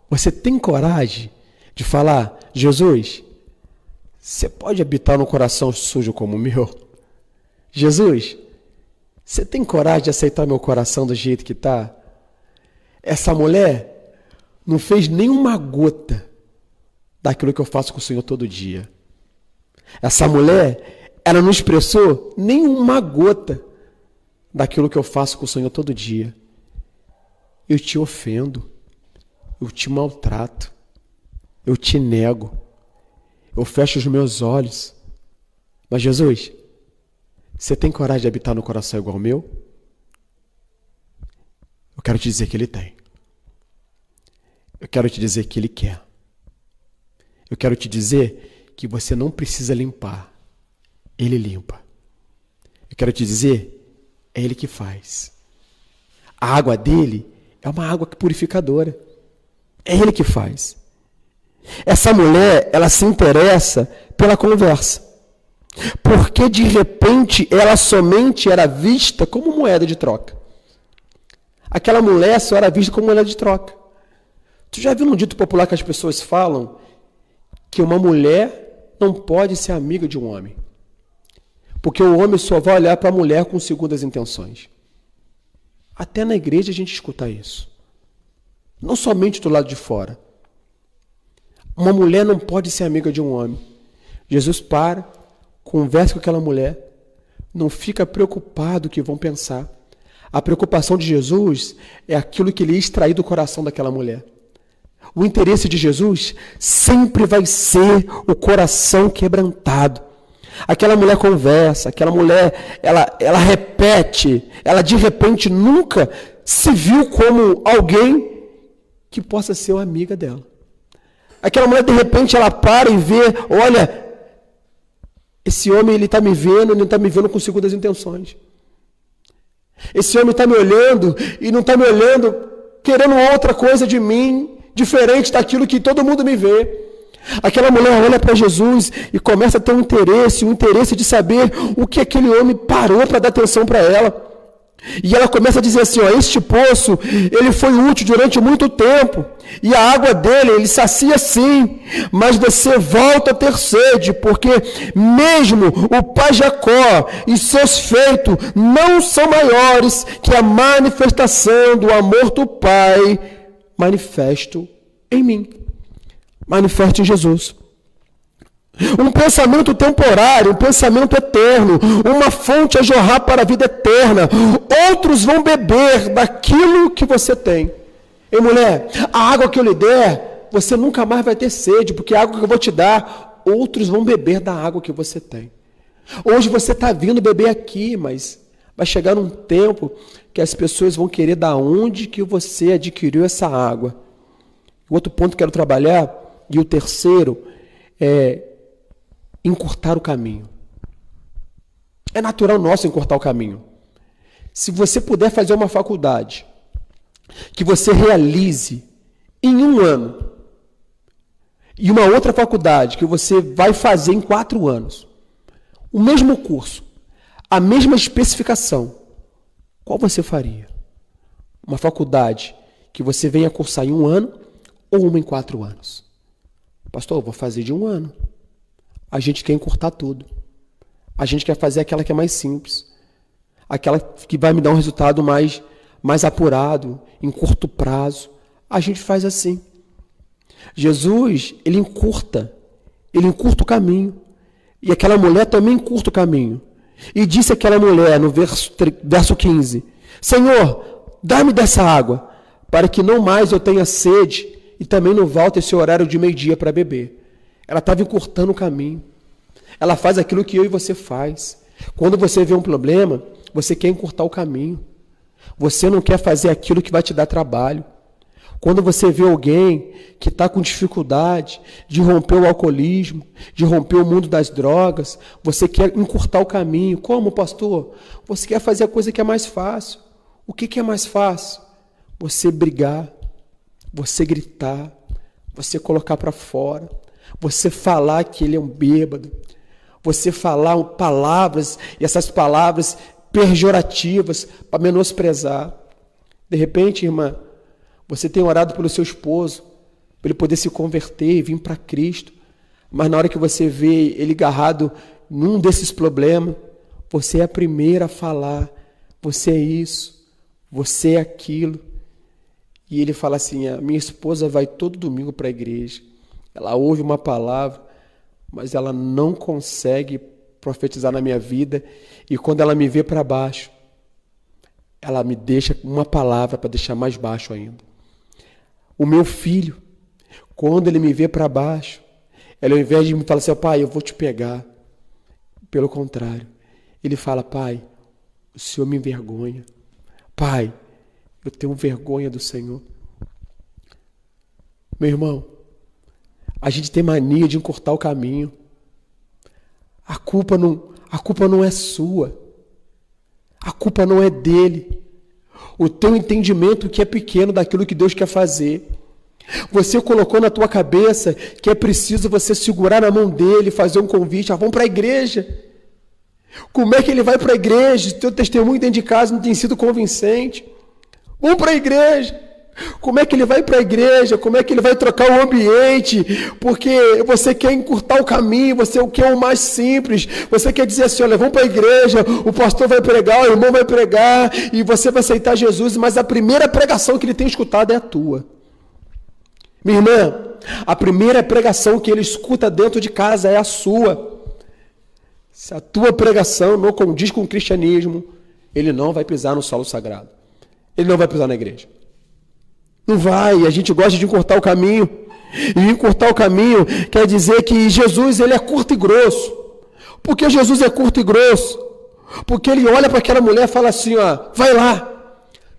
[SPEAKER 1] Você tem coragem de falar, Jesus, você pode habitar no coração sujo como o meu? Jesus, você tem coragem de aceitar meu coração do jeito que está? Essa mulher não fez nenhuma gota daquilo que eu faço com o Senhor todo dia. Essa mulher, ela não expressou nenhuma gota daquilo que eu faço com o Senhor todo dia. Eu te ofendo. Eu te maltrato, eu te nego, eu fecho os meus olhos. Mas Jesus, você tem coragem de habitar no coração igual ao meu? Eu quero te dizer que Ele tem. Eu quero te dizer que Ele quer. Eu quero te dizer que você não precisa limpar, Ele limpa. Eu quero te dizer, é Ele que faz. A água dele é uma água purificadora. É Ele que faz. Essa mulher, ela se interessa pela conversa. Porque de repente ela somente era vista como moeda de troca. Aquela mulher só era vista como moeda de troca. Tu já viu num dito popular que as pessoas falam que uma mulher não pode ser amiga de um homem? Porque o homem só vai olhar para a mulher com segundas intenções. Até na igreja a gente escuta isso. Não somente do lado de fora. Uma mulher não pode ser amiga de um homem. Jesus para, conversa com aquela mulher, não fica preocupado com o que vão pensar. A preocupação de Jesus é aquilo que ele ia extrair do coração daquela mulher. O interesse de Jesus sempre vai ser o coração quebrantado. Aquela mulher conversa, aquela mulher, ela repete, ela de repente nunca se viu como alguém que possa ser uma amiga dela. Aquela mulher, de repente, ela para e vê, olha, esse homem, ele está me vendo, ele não está me vendo com segundas intenções. Esse homem está me olhando e não está me olhando querendo outra coisa de mim, diferente daquilo que todo mundo me vê. Aquela mulher olha para Jesus e começa a ter um interesse de saber o que aquele homem parou para dar atenção para ela. E ela começa a dizer assim, este poço, ele foi útil durante muito tempo, e a água dele, ele sacia sim, mas você volta a ter sede, porque mesmo o pai Jacó e seus feitos não são maiores que a manifestação do amor do Pai manifesto em mim, manifesto em Jesus. Um pensamento temporário, um pensamento eterno, uma fonte a jorrar para a vida eterna. Outros vão beber daquilo que você tem. Ei, mulher, a água que eu lhe der, você nunca mais vai ter sede, porque a água que eu vou te dar, outros vão beber da água que você tem. Hoje você está vindo beber aqui, mas vai chegar um tempo que as pessoas vão querer da onde que você adquiriu essa água. O outro ponto que eu quero trabalhar, e o terceiro, é encurtar o caminho. É natural nosso encurtar o caminho. Se você puder fazer uma faculdade que você realize em 1 ano e uma outra faculdade que você vai fazer em 4 anos, o mesmo curso, a mesma especificação, qual você faria? Uma faculdade que você venha cursar em 1 ano ou uma em 4 anos? Pastor, eu vou fazer de 1 ano. A gente quer encurtar tudo. A gente quer fazer aquela que é mais simples. Aquela que vai me dar um resultado mais apurado, em curto prazo. A gente faz assim. Jesus, ele encurta o caminho. E aquela mulher também encurta o caminho. E disse aquela mulher, no verso 15, Senhor, dá-me dessa água, para que não mais eu tenha sede e também não volte esse horário de meio-dia para beber. Ela estava encurtando o caminho. Ela faz aquilo que eu e você faz. Quando você vê um problema, você quer encurtar o caminho. Você não quer fazer aquilo que vai te dar trabalho. Quando você vê alguém que está com dificuldade de romper o alcoolismo, de romper o mundo das drogas, você quer encurtar o caminho. Como, pastor? Você quer fazer a coisa que é mais fácil. O que é mais fácil? Você brigar, você gritar, você colocar para fora, você falar que ele é um bêbado, você falar palavras, e essas palavras pejorativas para menosprezar. De repente, irmã, você tem orado pelo seu esposo, para ele poder se converter e vir para Cristo, mas na hora que você vê ele agarrado num desses problemas, você é a primeira a falar, você é isso, você é aquilo. E ele fala assim, a minha esposa vai todo domingo para a igreja, ela ouve uma palavra, mas ela não consegue profetizar na minha vida, e quando ela me vê para baixo, ela me deixa uma palavra para deixar mais baixo ainda. O meu filho, quando ele me vê para baixo, ele ao invés de me falar assim, pai, eu vou te pegar, pelo contrário, ele fala, pai, o Senhor me envergonha. Pai, eu tenho vergonha do Senhor. Meu irmão, a gente tem mania de encurtar o caminho. A culpa não é sua. A culpa não é dele. O teu entendimento que é pequeno daquilo que Deus quer fazer. Você colocou na tua cabeça que é preciso você segurar na mão dele, fazer um convite, vamos para a igreja. Como é que ele vai para a igreja? Teu testemunho dentro de casa não tem sido convincente. Vamos para a igreja. Como é que ele vai para a igreja? Como é que ele vai trocar o ambiente? Porque você quer encurtar o caminho, você quer o mais simples. Você quer dizer assim, olha, vamos para a igreja, o pastor vai pregar, o irmão vai pregar, e você vai aceitar Jesus, mas a primeira pregação que ele tem escutado é a tua. Minha irmã, a primeira pregação que ele escuta dentro de casa é a sua. Se a tua pregação não condiz com o cristianismo, ele não vai pisar no solo sagrado. Ele não vai pisar na igreja. Não vai, a gente gosta de encurtar o caminho. E encurtar o caminho quer dizer que Jesus ele é curto e grosso. Por que Jesus é curto e grosso? Porque ele olha para aquela mulher e fala assim, ó, vai lá,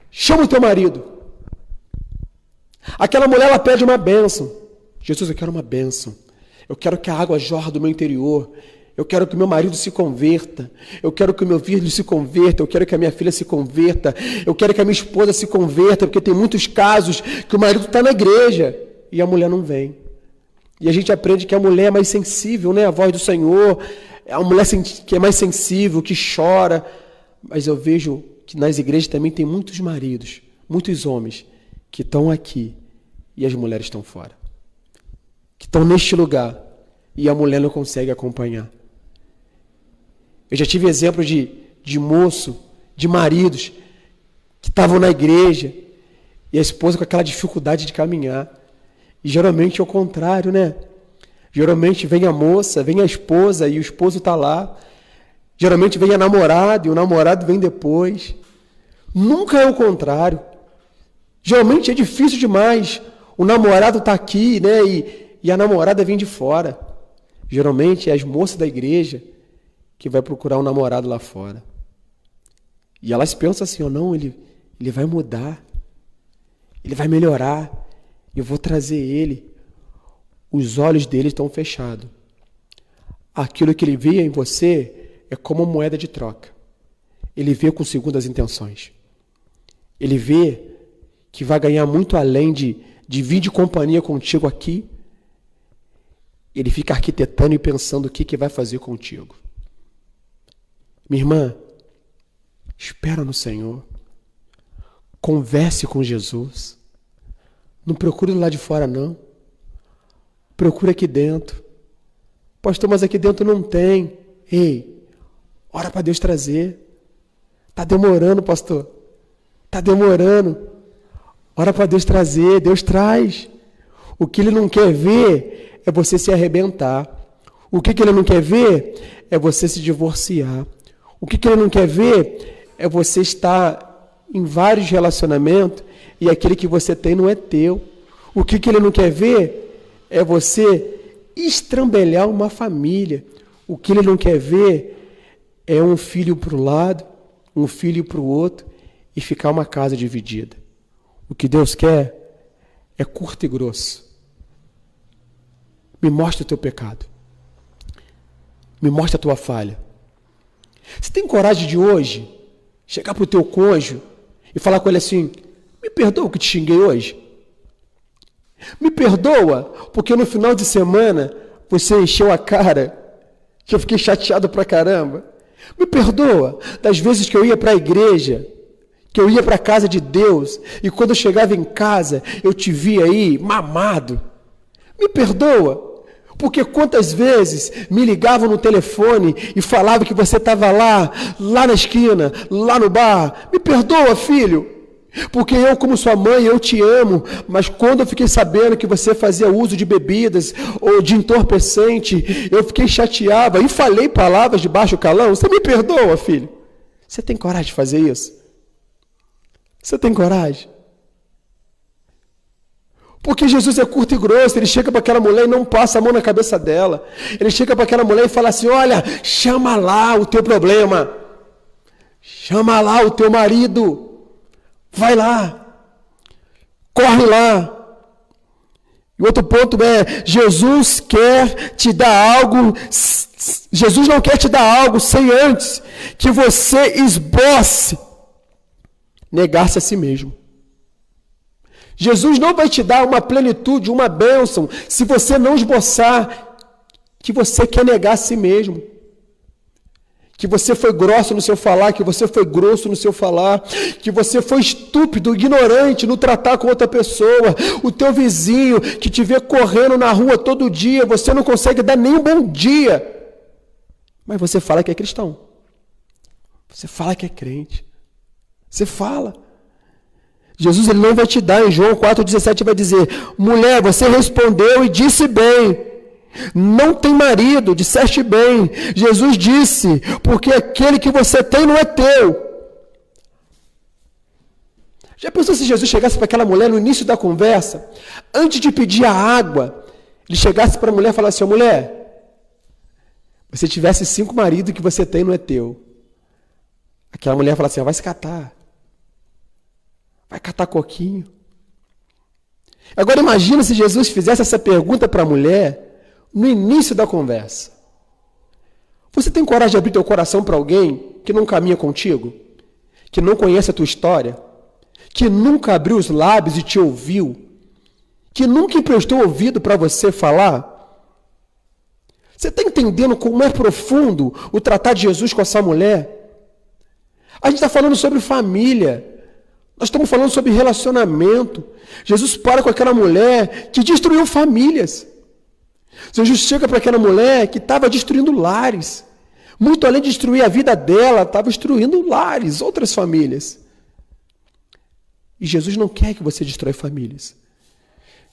[SPEAKER 1] chama o teu marido. Aquela mulher ela pede uma bênção. Jesus, eu quero uma bênção. Eu quero que a água jorre do meu interior. Eu quero que meu marido se converta. Eu quero que o meu filho se converta. Eu quero que a minha filha se converta. Eu quero que a minha esposa se converta. Porque tem muitos casos que o marido está na igreja e a mulher não vem. E a gente aprende que a mulher é mais sensível, né? A voz do Senhor. É uma mulher que é mais sensível, que chora. Mas eu vejo que nas igrejas também tem muitos maridos, muitos homens que estão aqui e as mulheres estão fora. Que estão neste lugar e a mulher não consegue acompanhar. Eu já tive exemplo de moço, de maridos, que estavam na igreja e a esposa com aquela dificuldade de caminhar. E geralmente é o contrário, né? Geralmente vem a moça, vem a esposa e o esposo está lá. Geralmente vem a namorada e o namorado vem depois. Nunca é o contrário. Geralmente é difícil demais. O namorado está aqui, né? E a namorada vem de fora. Geralmente é as moças da igreja que vai procurar um namorado lá fora. E elas pensam assim, oh, não, ele vai mudar, ele vai melhorar, eu vou trazer ele. Os olhos dele estão fechados. Aquilo que ele vê em você é como moeda de troca. Ele vê com segundas intenções. Ele vê que vai ganhar muito além de vir de companhia contigo aqui. Ele fica arquitetando e pensando o que vai fazer contigo. Minha irmã, espera no Senhor. Converse com Jesus. Não procure lá de fora, não. Procure aqui dentro. Pastor, mas aqui dentro não tem. Ei, ora para Deus trazer. Está demorando, pastor. Está demorando. Ora para Deus trazer. Deus traz. O que Ele não quer ver é você se arrebentar. O que Ele não quer ver é você se divorciar. O que Ele não quer ver é você estar em vários relacionamentos e aquele que você tem não é teu. O que Ele não quer ver é você estrambelhar uma família. O que Ele não quer ver é um filho para o lado, um filho para o outro e ficar uma casa dividida. O que Deus quer é curto e grosso. Me mostra o teu pecado. Me mostra a tua falha. Você tem coragem de hoje chegar para o teu cônjuge e falar com ele assim: me perdoa que te xinguei hoje? Me perdoa porque no final de semana você encheu a cara que eu fiquei chateado pra caramba? Me perdoa das vezes que eu ia para a igreja, que eu ia para a casa de Deus, e quando eu chegava em casa, eu te via aí mamado. Me perdoa, porque quantas vezes me ligavam no telefone e falavam que você estava lá na esquina, lá no bar. Me perdoa, filho, porque eu, como sua mãe, eu te amo, mas quando eu fiquei sabendo que você fazia uso de bebidas ou de entorpecente, eu fiquei chateado e falei palavras de baixo calão. Você me perdoa, filho? Você tem coragem de fazer isso? Você tem coragem? Porque Jesus é curto e grosso. Ele chega para aquela mulher e não passa a mão na cabeça dela. Ele chega para aquela mulher e fala assim: olha, chama lá o teu problema. Chama lá o teu marido. Vai lá. Corre lá. E outro ponto é: Jesus quer te dar algo. Jesus não quer te dar algo sem antes que você esboce negar-se a si mesmo. Jesus não vai te dar uma plenitude, uma bênção, se você não esboçar que você quer negar a si mesmo. Que você foi grosso no seu falar, que você foi grosso no seu falar, que você foi estúpido, ignorante no tratar com outra pessoa. O teu vizinho que te vê correndo na rua todo dia, você não consegue dar nem um bom dia. Mas você fala que é cristão. Você fala que é crente. Você fala. Jesus ele não vai te dar, em João 4,17 vai dizer: mulher, você respondeu e disse bem, não tem marido, disseste bem. Jesus disse, porque aquele que você tem não é teu. Já pensou se Jesus chegasse para aquela mulher no início da conversa, antes de pedir a água, ele chegasse para a mulher e falasse: mulher, você tivesse 5 maridos, que você tem não é teu. Aquela mulher fala assim: vai se catar. Vai catar coquinho. Agora imagina se Jesus fizesse essa pergunta para a mulher no início da conversa. Você tem coragem de abrir teu coração para alguém que não caminha contigo? Que não conhece a tua história? Que nunca abriu os lábios e te ouviu? Que nunca emprestou ouvido para você falar? Você está entendendo como é profundo o tratar de Jesus com essa mulher? A gente está falando sobre família. Nós estamos falando sobre relacionamento. Jesus para com aquela mulher que destruiu famílias. Jesus chega para aquela mulher que estava destruindo lares. Muito além de destruir a vida dela, estava destruindo lares, outras famílias. E Jesus não quer que você destrói famílias.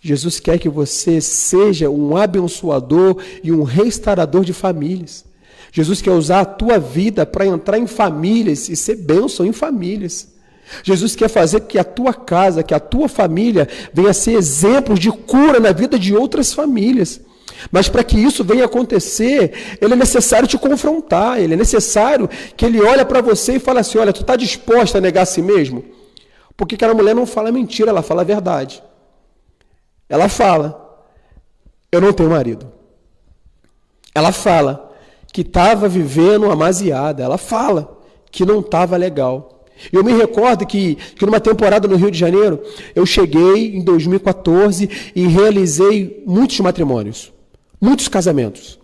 [SPEAKER 1] Jesus quer que você seja um abençoador e um restaurador de famílias. Jesus quer usar a tua vida para entrar em famílias e ser bênção em famílias. Jesus quer fazer que a tua casa, que a tua família venha a ser exemplos de cura na vida de outras famílias. Mas para que isso venha acontecer, ele é necessário te confrontar, ele é necessário que ele olhe para você e fale assim: olha, tu está disposta a negar a si mesmo? Porque aquela mulher não fala mentira, ela fala a verdade. Ela fala: eu não tenho marido. Ela fala que estava vivendo amaziada. Ela fala que não estava legal. Eu me recordo que numa temporada no Rio de Janeiro, eu cheguei em 2014 e realizei muitos matrimônios, muitos casamentos.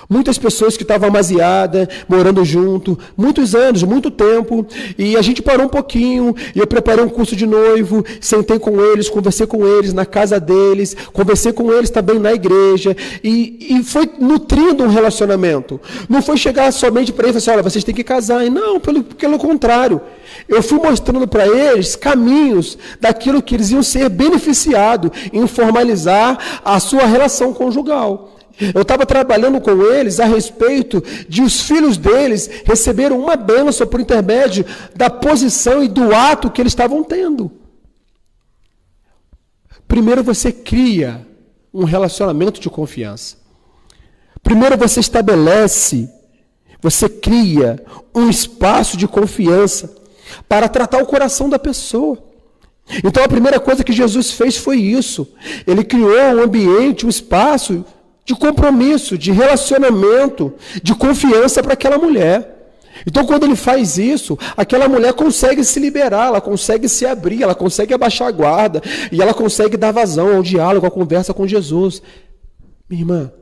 [SPEAKER 1] Muitas pessoas que estavam amaziadas, morando junto, muitos anos, muito tempo, e a gente parou um pouquinho, e eu preparei um curso de noivo, sentei com eles, conversei com eles na casa deles, conversei com eles também na igreja, e foi nutrindo um relacionamento. Não foi chegar somente para eles e falar assim: olha, vocês têm que casar. E não, pelo contrário. Eu fui mostrando para eles caminhos daquilo que eles iam ser beneficiados em formalizar a sua relação conjugal. Eu estava trabalhando com eles a respeito de os filhos deles receberam uma bênção por intermédio da posição e do ato que eles estavam tendo. Primeiro você cria um relacionamento de confiança. Primeiro você estabelece, você cria um espaço de confiança para tratar o coração da pessoa. Então a primeira coisa que Jesus fez foi isso. Ele criou um ambiente, um espaço de compromisso, de relacionamento, de confiança para aquela mulher. Então quando ele faz isso, aquela mulher consegue se liberar, ela consegue se abrir, ela consegue abaixar a guarda e ela consegue dar vazão ao diálogo, à conversa com Jesus. Minha irmã,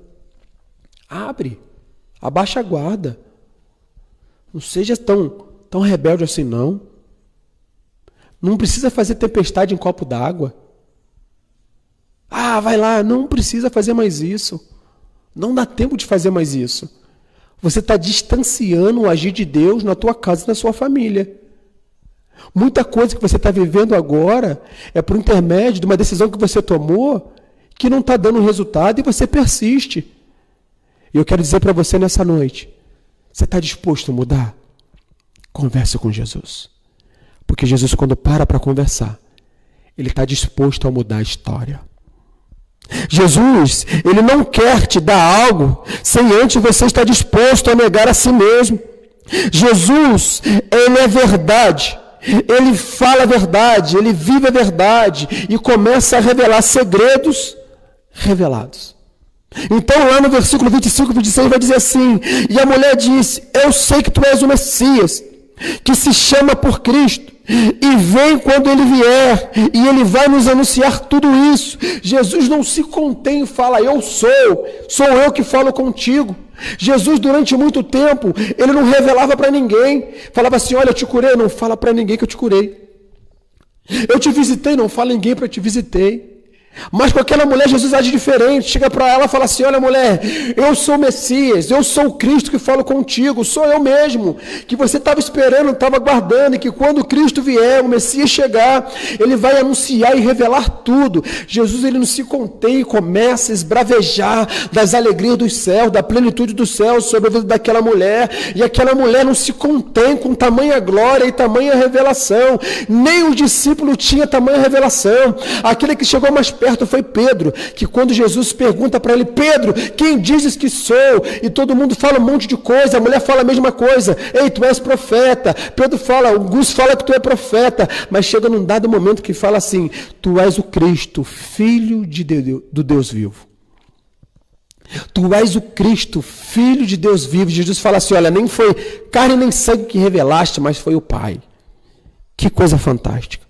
[SPEAKER 1] abre, abaixa a guarda. Não seja tão rebelde assim, não. Não precisa fazer tempestade em copo d'água. Ah, vai lá, não precisa fazer mais isso. Não dá tempo de fazer mais isso. Você está distanciando o agir de Deus na tua casa e na sua família. Muita coisa que você está vivendo agora é por intermédio de uma decisão que você tomou que não está dando resultado e você persiste. E eu quero dizer para você nessa noite, você está disposto a mudar? Converse com Jesus. Porque Jesus, quando para conversar, ele está disposto a mudar a história. Jesus, ele não quer te dar algo sem antes você estar disposto a negar a si mesmo. Jesus, ele é verdade. Ele fala a verdade, ele vive a verdade e começa a revelar segredos revelados. Então lá no versículo 25 e 26 vai dizer assim: e a mulher disse, eu sei que tu és o Messias, que se chama por Cristo, e vem quando ele vier, e ele vai nos anunciar tudo isso. Jesus não se contém e fala, sou eu que falo contigo. Jesus, durante muito tempo, ele não revelava para ninguém, falava assim, olha, eu te curei, não fala para ninguém que eu te curei. Eu te visitei, não fala ninguém para eu te visitei. Mas com aquela mulher, Jesus age diferente. Chega para ela e fala assim, olha mulher, eu sou o Messias, eu sou o Cristo que falo contigo, sou eu mesmo, que você estava esperando, estava aguardando, e que quando Cristo vier, o Messias chegar, ele vai anunciar e revelar tudo. Jesus, ele não se contém e começa a esbravejar das alegrias dos céus, da plenitude dos céus sobre a vida daquela mulher, e aquela mulher não se contém com tamanha glória e tamanha revelação. Nem o discípulo tinha tamanha revelação. Aquele que chegou mais perto foi Pedro, que quando Jesus pergunta para ele, Pedro, quem dizes que sou? E todo mundo fala um monte de coisa, a mulher fala a mesma coisa, ei, tu és profeta. Pedro fala, Augusto fala que tu é profeta, mas chega num dado momento que fala assim, tu és o Cristo, filho do Deus vivo. Tu és o Cristo, filho de Deus vivo. Jesus fala assim, olha, nem foi carne nem sangue que revelaste, mas foi o Pai. Que coisa fantástica.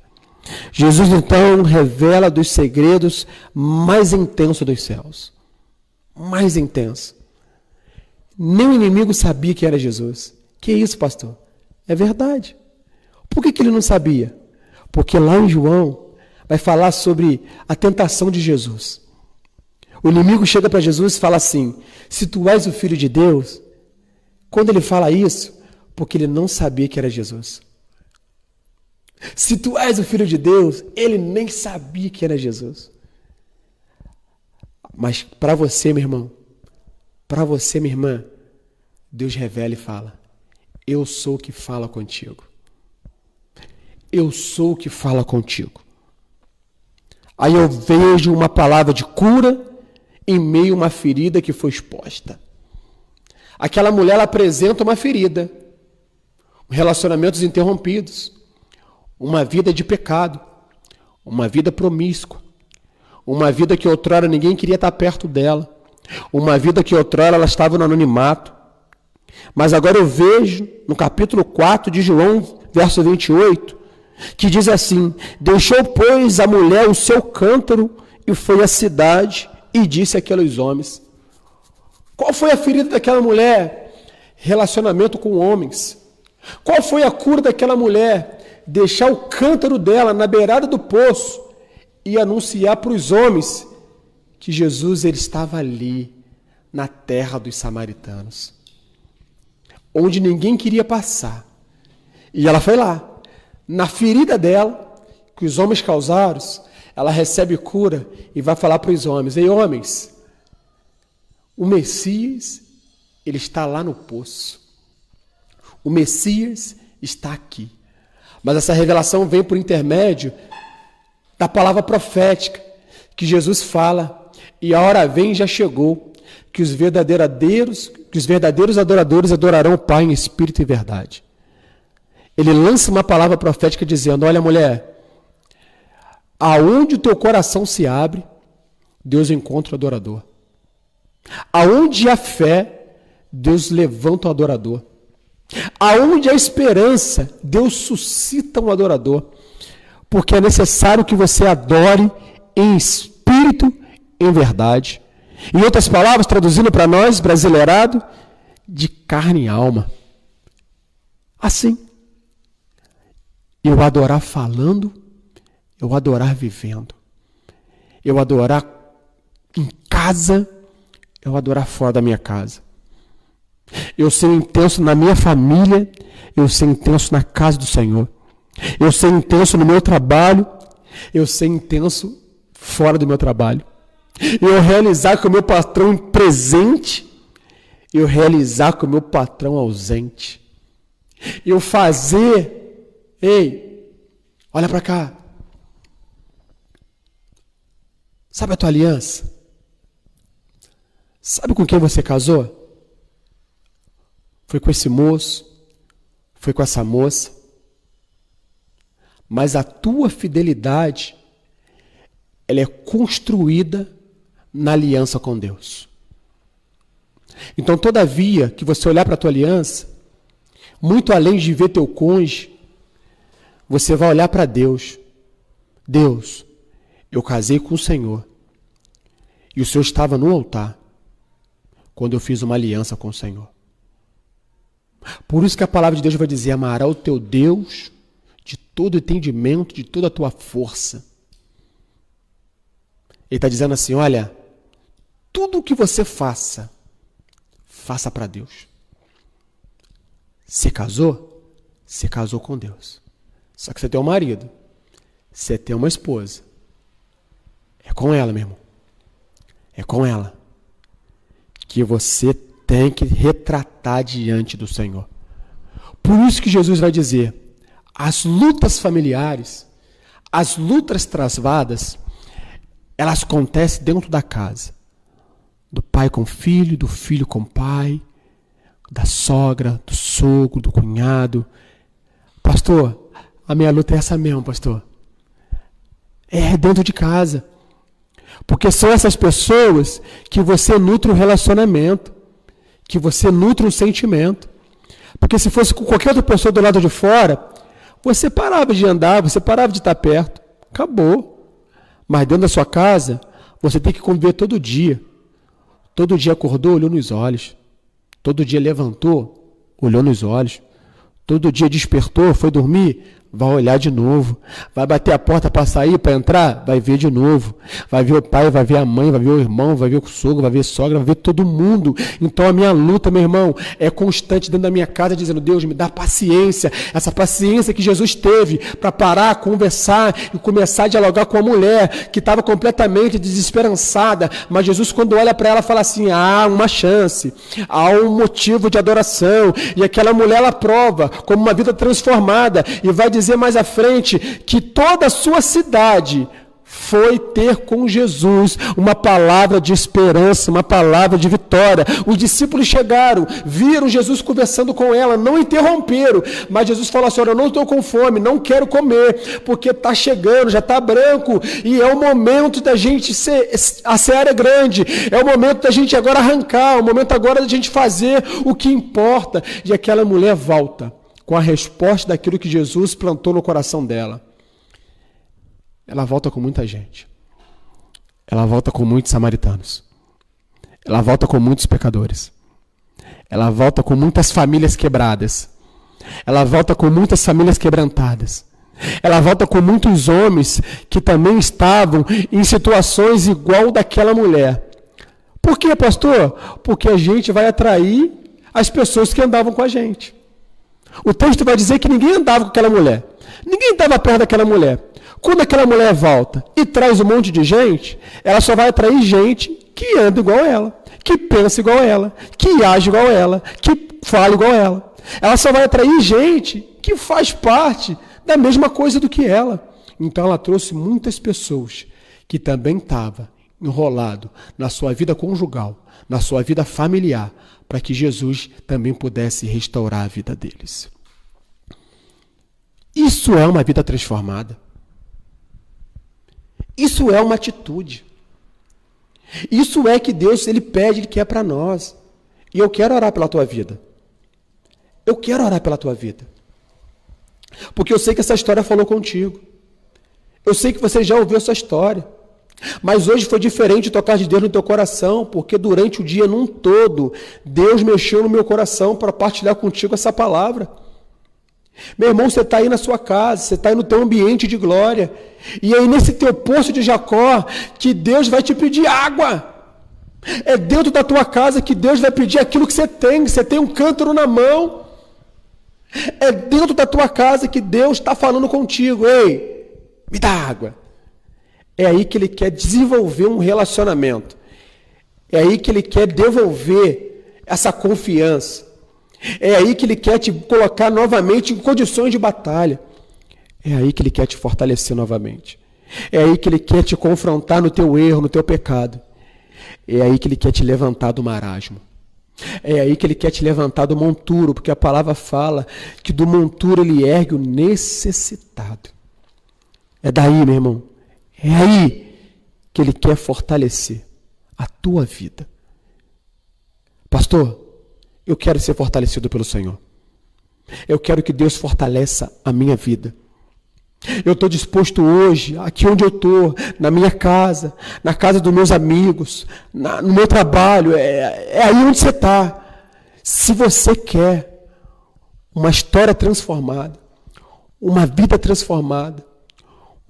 [SPEAKER 1] Jesus, então, revela dos segredos mais intensos dos céus. Mais intenso. Nem o inimigo sabia que era Jesus. Que isso, pastor? É verdade. Por que ele não sabia? Porque lá em João vai falar sobre a tentação de Jesus. O inimigo chega para Jesus e fala assim, se tu és o Filho de Deus, quando ele fala isso, porque ele não sabia que era Jesus. Se tu és o Filho de Deus, ele nem sabia que era Jesus. Mas para você, meu irmão, para você, minha irmã, Deus revela e fala, eu sou o que fala contigo. Eu sou o que fala contigo. Aí eu vejo uma palavra de cura em meio a uma ferida que foi exposta. Aquela mulher, ela apresenta uma ferida, relacionamentos interrompidos, uma vida de pecado, uma vida promíscua, uma vida que outrora ninguém queria estar perto dela, uma vida que outrora ela estava no anonimato. Mas agora eu vejo no capítulo 4 de João, verso 28, que diz assim, deixou, pois, a mulher o seu cântaro e foi à cidade e disse àqueles homens. Qual foi a ferida daquela mulher? Relacionamento com homens. Qual foi a cura daquela mulher? Deixar o cântaro dela na beirada do poço e anunciar para os homens que Jesus, ele estava ali, na terra dos samaritanos, onde ninguém queria passar. E ela foi lá, na ferida dela, que os homens causaram, ela recebe cura e vai falar para os homens, ei homens, o Messias, ele está lá no poço. O Messias está aqui. Mas essa revelação vem por intermédio da palavra profética, que Jesus fala, e a hora vem e já chegou, que os verdadeiros adoradores adorarão o Pai em espírito e verdade. Ele lança uma palavra profética dizendo, olha mulher, Aonde o teu coração se abre, Deus encontra o adorador. Aonde há fé, Deus levanta o adorador. Aonde há esperança, Deus suscita um adorador. Porque é necessário que você adore em espírito, em verdade. Em outras palavras, traduzindo para nós, brasileirado, de carne e alma. Assim. Eu adorar falando, eu adorar vivendo. Eu adorar em casa, eu adorar fora da minha casa. Eu ser intenso na minha família, eu ser intenso na casa do Senhor. Eu ser intenso no meu trabalho, eu ser intenso fora do meu trabalho. Eu realizar com o meu patrão presente, eu realizar com o meu patrão ausente. Eu fazer, ei, olha para cá. Sabe a tua aliança? Sabe com quem você casou? Foi com esse moço, foi com essa moça. Mas a tua fidelidade, ela é construída na aliança com Deus. Então, todavia, que você olhar para a tua aliança, muito além de ver teu cônjuge, você vai olhar para Deus. Deus, eu casei com o Senhor. E o Senhor estava no altar quando eu fiz uma aliança com o Senhor. Por isso que a palavra de Deus vai dizer: amará o teu Deus de todo entendimento, de toda a tua força. Ele está dizendo assim: olha, tudo o que você faça, faça para Deus. Você casou? Você casou com Deus. Só que você tem um marido. Você tem uma esposa. É com ela, meu irmão. É com ela que você tem que retratar diante do Senhor. Por isso que Jesus vai dizer: as lutas familiares, as lutas travadas, elas acontecem dentro da casa. Do pai com filho, do filho com pai, da sogra, do sogro, do cunhado. Pastor, a minha luta é essa mesmo, pastor. É dentro de casa. Porque são essas pessoas que você nutre um relacionamento, que você nutre um sentimento. Porque se fosse com qualquer outra pessoa do lado de fora, você parava de andar, você parava de estar perto. Acabou. Mas dentro da sua casa, você tem que conviver todo dia. Todo dia acordou, olhou nos olhos. Todo dia levantou, olhou nos olhos. Todo dia despertou, foi dormir, vai olhar de novo. Vai bater a porta para sair, para entrar, vai ver de novo. Vai ver o pai, vai ver a mãe, vai ver o irmão, vai ver o sogro, vai ver a sogra, vai ver todo mundo. Então a minha luta, meu irmão, é constante dentro da minha casa, dizendo: Deus, me dá paciência. Essa paciência que Jesus teve para parar, conversar e começar a dialogar com a mulher que estava completamente desesperançada. Mas Jesus, quando olha para ela, fala assim: há uma chance, há um motivo de adoração. E aquela mulher, ela prova como uma vida transformada e vai dizer mais à frente que toda a sua cidade foi ter com Jesus uma palavra de esperança, uma palavra de vitória. Os discípulos chegaram, viram Jesus conversando com ela, não interromperam, mas Jesus falou assim: eu não estou com fome, não quero comer, porque está chegando, já está branco, e é o momento da gente a seara é grande, é o momento da gente agora arrancar, é o momento agora da gente fazer o que importa. E aquela mulher volta com a resposta daquilo que Jesus plantou no coração dela. Ela volta com muita gente. Ela volta com muitos samaritanos. Ela volta com muitos pecadores. Ela volta com muitas famílias quebradas. Ela volta com muitas famílias quebrantadas. Ela volta com muitos homens que também estavam em situações igual daquela mulher. Por quê, pastor? Porque a gente vai atrair as pessoas que andavam com a gente. O texto vai dizer que ninguém andava com aquela mulher. Ninguém estava perto daquela mulher. Quando aquela mulher volta e traz um monte de gente, ela só vai atrair gente que anda igual a ela, que pensa igual a ela, que age igual a ela, que fala igual a ela. Ela só vai atrair gente que faz parte da mesma coisa do que ela. Então ela trouxe muitas pessoas que também estavam enroladas na sua vida conjugal, na sua vida familiar, para que Jesus também pudesse restaurar a vida deles. Isso é uma vida transformada. Isso é uma atitude. Isso é que Deus, Ele pede, Ele quer para nós. E eu quero orar pela tua vida. Eu quero orar pela tua vida. Porque eu sei que essa história falou contigo. Eu sei que você já ouviu essa história. Mas hoje foi diferente tocar de Deus no teu coração, porque durante o dia num todo, Deus mexeu no meu coração para partilhar contigo essa palavra. Meu irmão, você está aí na sua casa, você está aí no teu ambiente de glória, e aí nesse teu poço de Jacó, que Deus vai te pedir água. É dentro da tua casa que Deus vai pedir aquilo que você tem um cântaro na mão. É dentro da tua casa que Deus está falando contigo, ei, me dá água. É aí que Ele quer desenvolver um relacionamento. É aí que Ele quer devolver essa confiança. É aí que Ele quer te colocar novamente em condições de batalha. É aí que Ele quer te fortalecer novamente. É aí que Ele quer te confrontar no teu erro, no teu pecado. É aí que Ele quer te levantar do marasmo. É aí que Ele quer te levantar do monturo, porque a palavra fala que do monturo Ele ergue o necessitado. É daí, meu irmão. É aí que Ele quer fortalecer a tua vida. Pastor, eu quero ser fortalecido pelo Senhor. Eu quero que Deus fortaleça a minha vida. Eu estou disposto hoje, aqui onde eu estou, na minha casa, na casa dos meus amigos, no meu trabalho, é aí onde você está. Se você quer uma história transformada, uma vida transformada,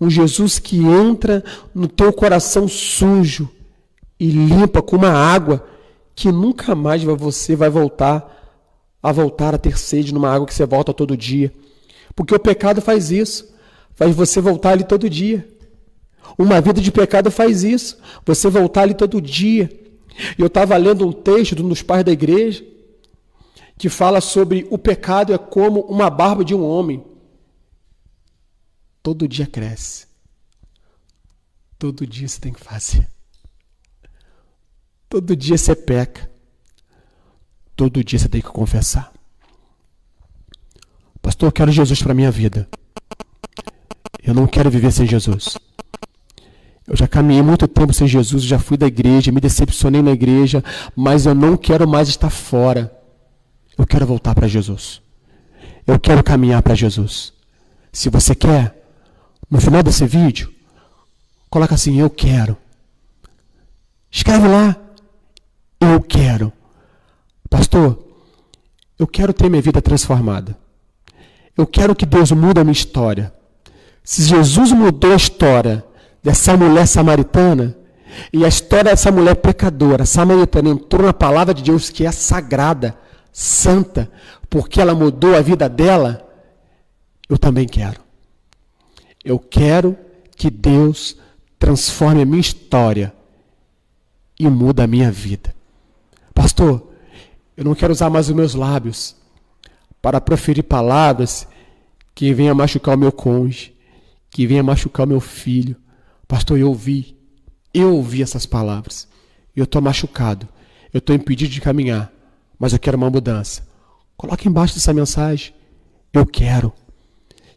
[SPEAKER 1] um Jesus que entra no teu coração sujo e limpa com uma água que nunca mais você vai voltar a ter sede numa água que você volta todo dia. Porque o pecado faz isso. Faz você voltar ali todo dia. Uma vida de pecado faz isso. Você voltar ali todo dia. E eu estava lendo um texto de um dos pais da igreja que fala sobre o pecado é como uma barba de um homem. Todo dia cresce. Todo dia você tem que fazer. Todo dia você peca. Todo dia você tem que confessar. Pastor, eu quero Jesus para a minha vida. Eu não quero viver sem Jesus. Eu já caminhei muito tempo sem Jesus, já fui da igreja, me decepcionei na igreja, mas eu não quero mais estar fora. Eu quero voltar para Jesus. Eu quero caminhar para Jesus. Se você quer, no final desse vídeo, coloca assim, eu quero. Escreve lá, eu quero. Pastor, eu quero ter minha vida transformada. Eu quero que Deus mude a minha história. Se Jesus mudou a história dessa mulher samaritana, e a história dessa mulher pecadora, samaritana, entrou na palavra de Deus que é sagrada, santa, porque ela mudou a vida dela, eu também quero. Eu quero que Deus transforme a minha história e muda a minha vida. Pastor, eu não quero usar mais os meus lábios para proferir palavras que venham machucar o meu cônjuge, que venha machucar o meu filho. Pastor, eu ouvi essas palavras. Eu estou machucado. Eu estou impedido de caminhar. Mas eu quero uma mudança. Coloque embaixo dessa mensagem. Eu quero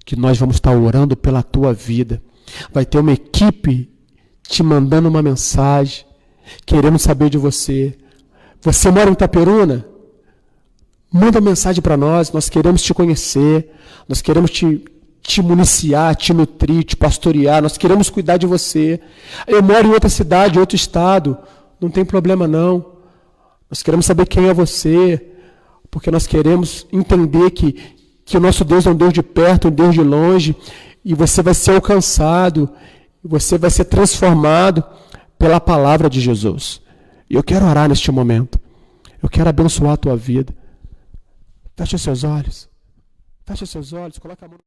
[SPEAKER 1] que nós vamos estar orando pela tua vida. Vai ter uma equipe te mandando uma mensagem, querendo saber de você. Você mora em Itaperuna? Manda uma mensagem para nós. Nós queremos te conhecer. Nós queremos te municiar, te nutrir, te pastorear, nós queremos cuidar de você. Eu moro em outra cidade, outro estado, não tem problema não. Nós queremos saber quem é você, porque nós queremos entender que o nosso Deus é um Deus de perto, um Deus de longe, e você vai ser alcançado, você vai ser transformado pela palavra de Jesus. E eu quero orar neste momento, eu quero abençoar a tua vida. Fecha seus olhos, coloca a mão.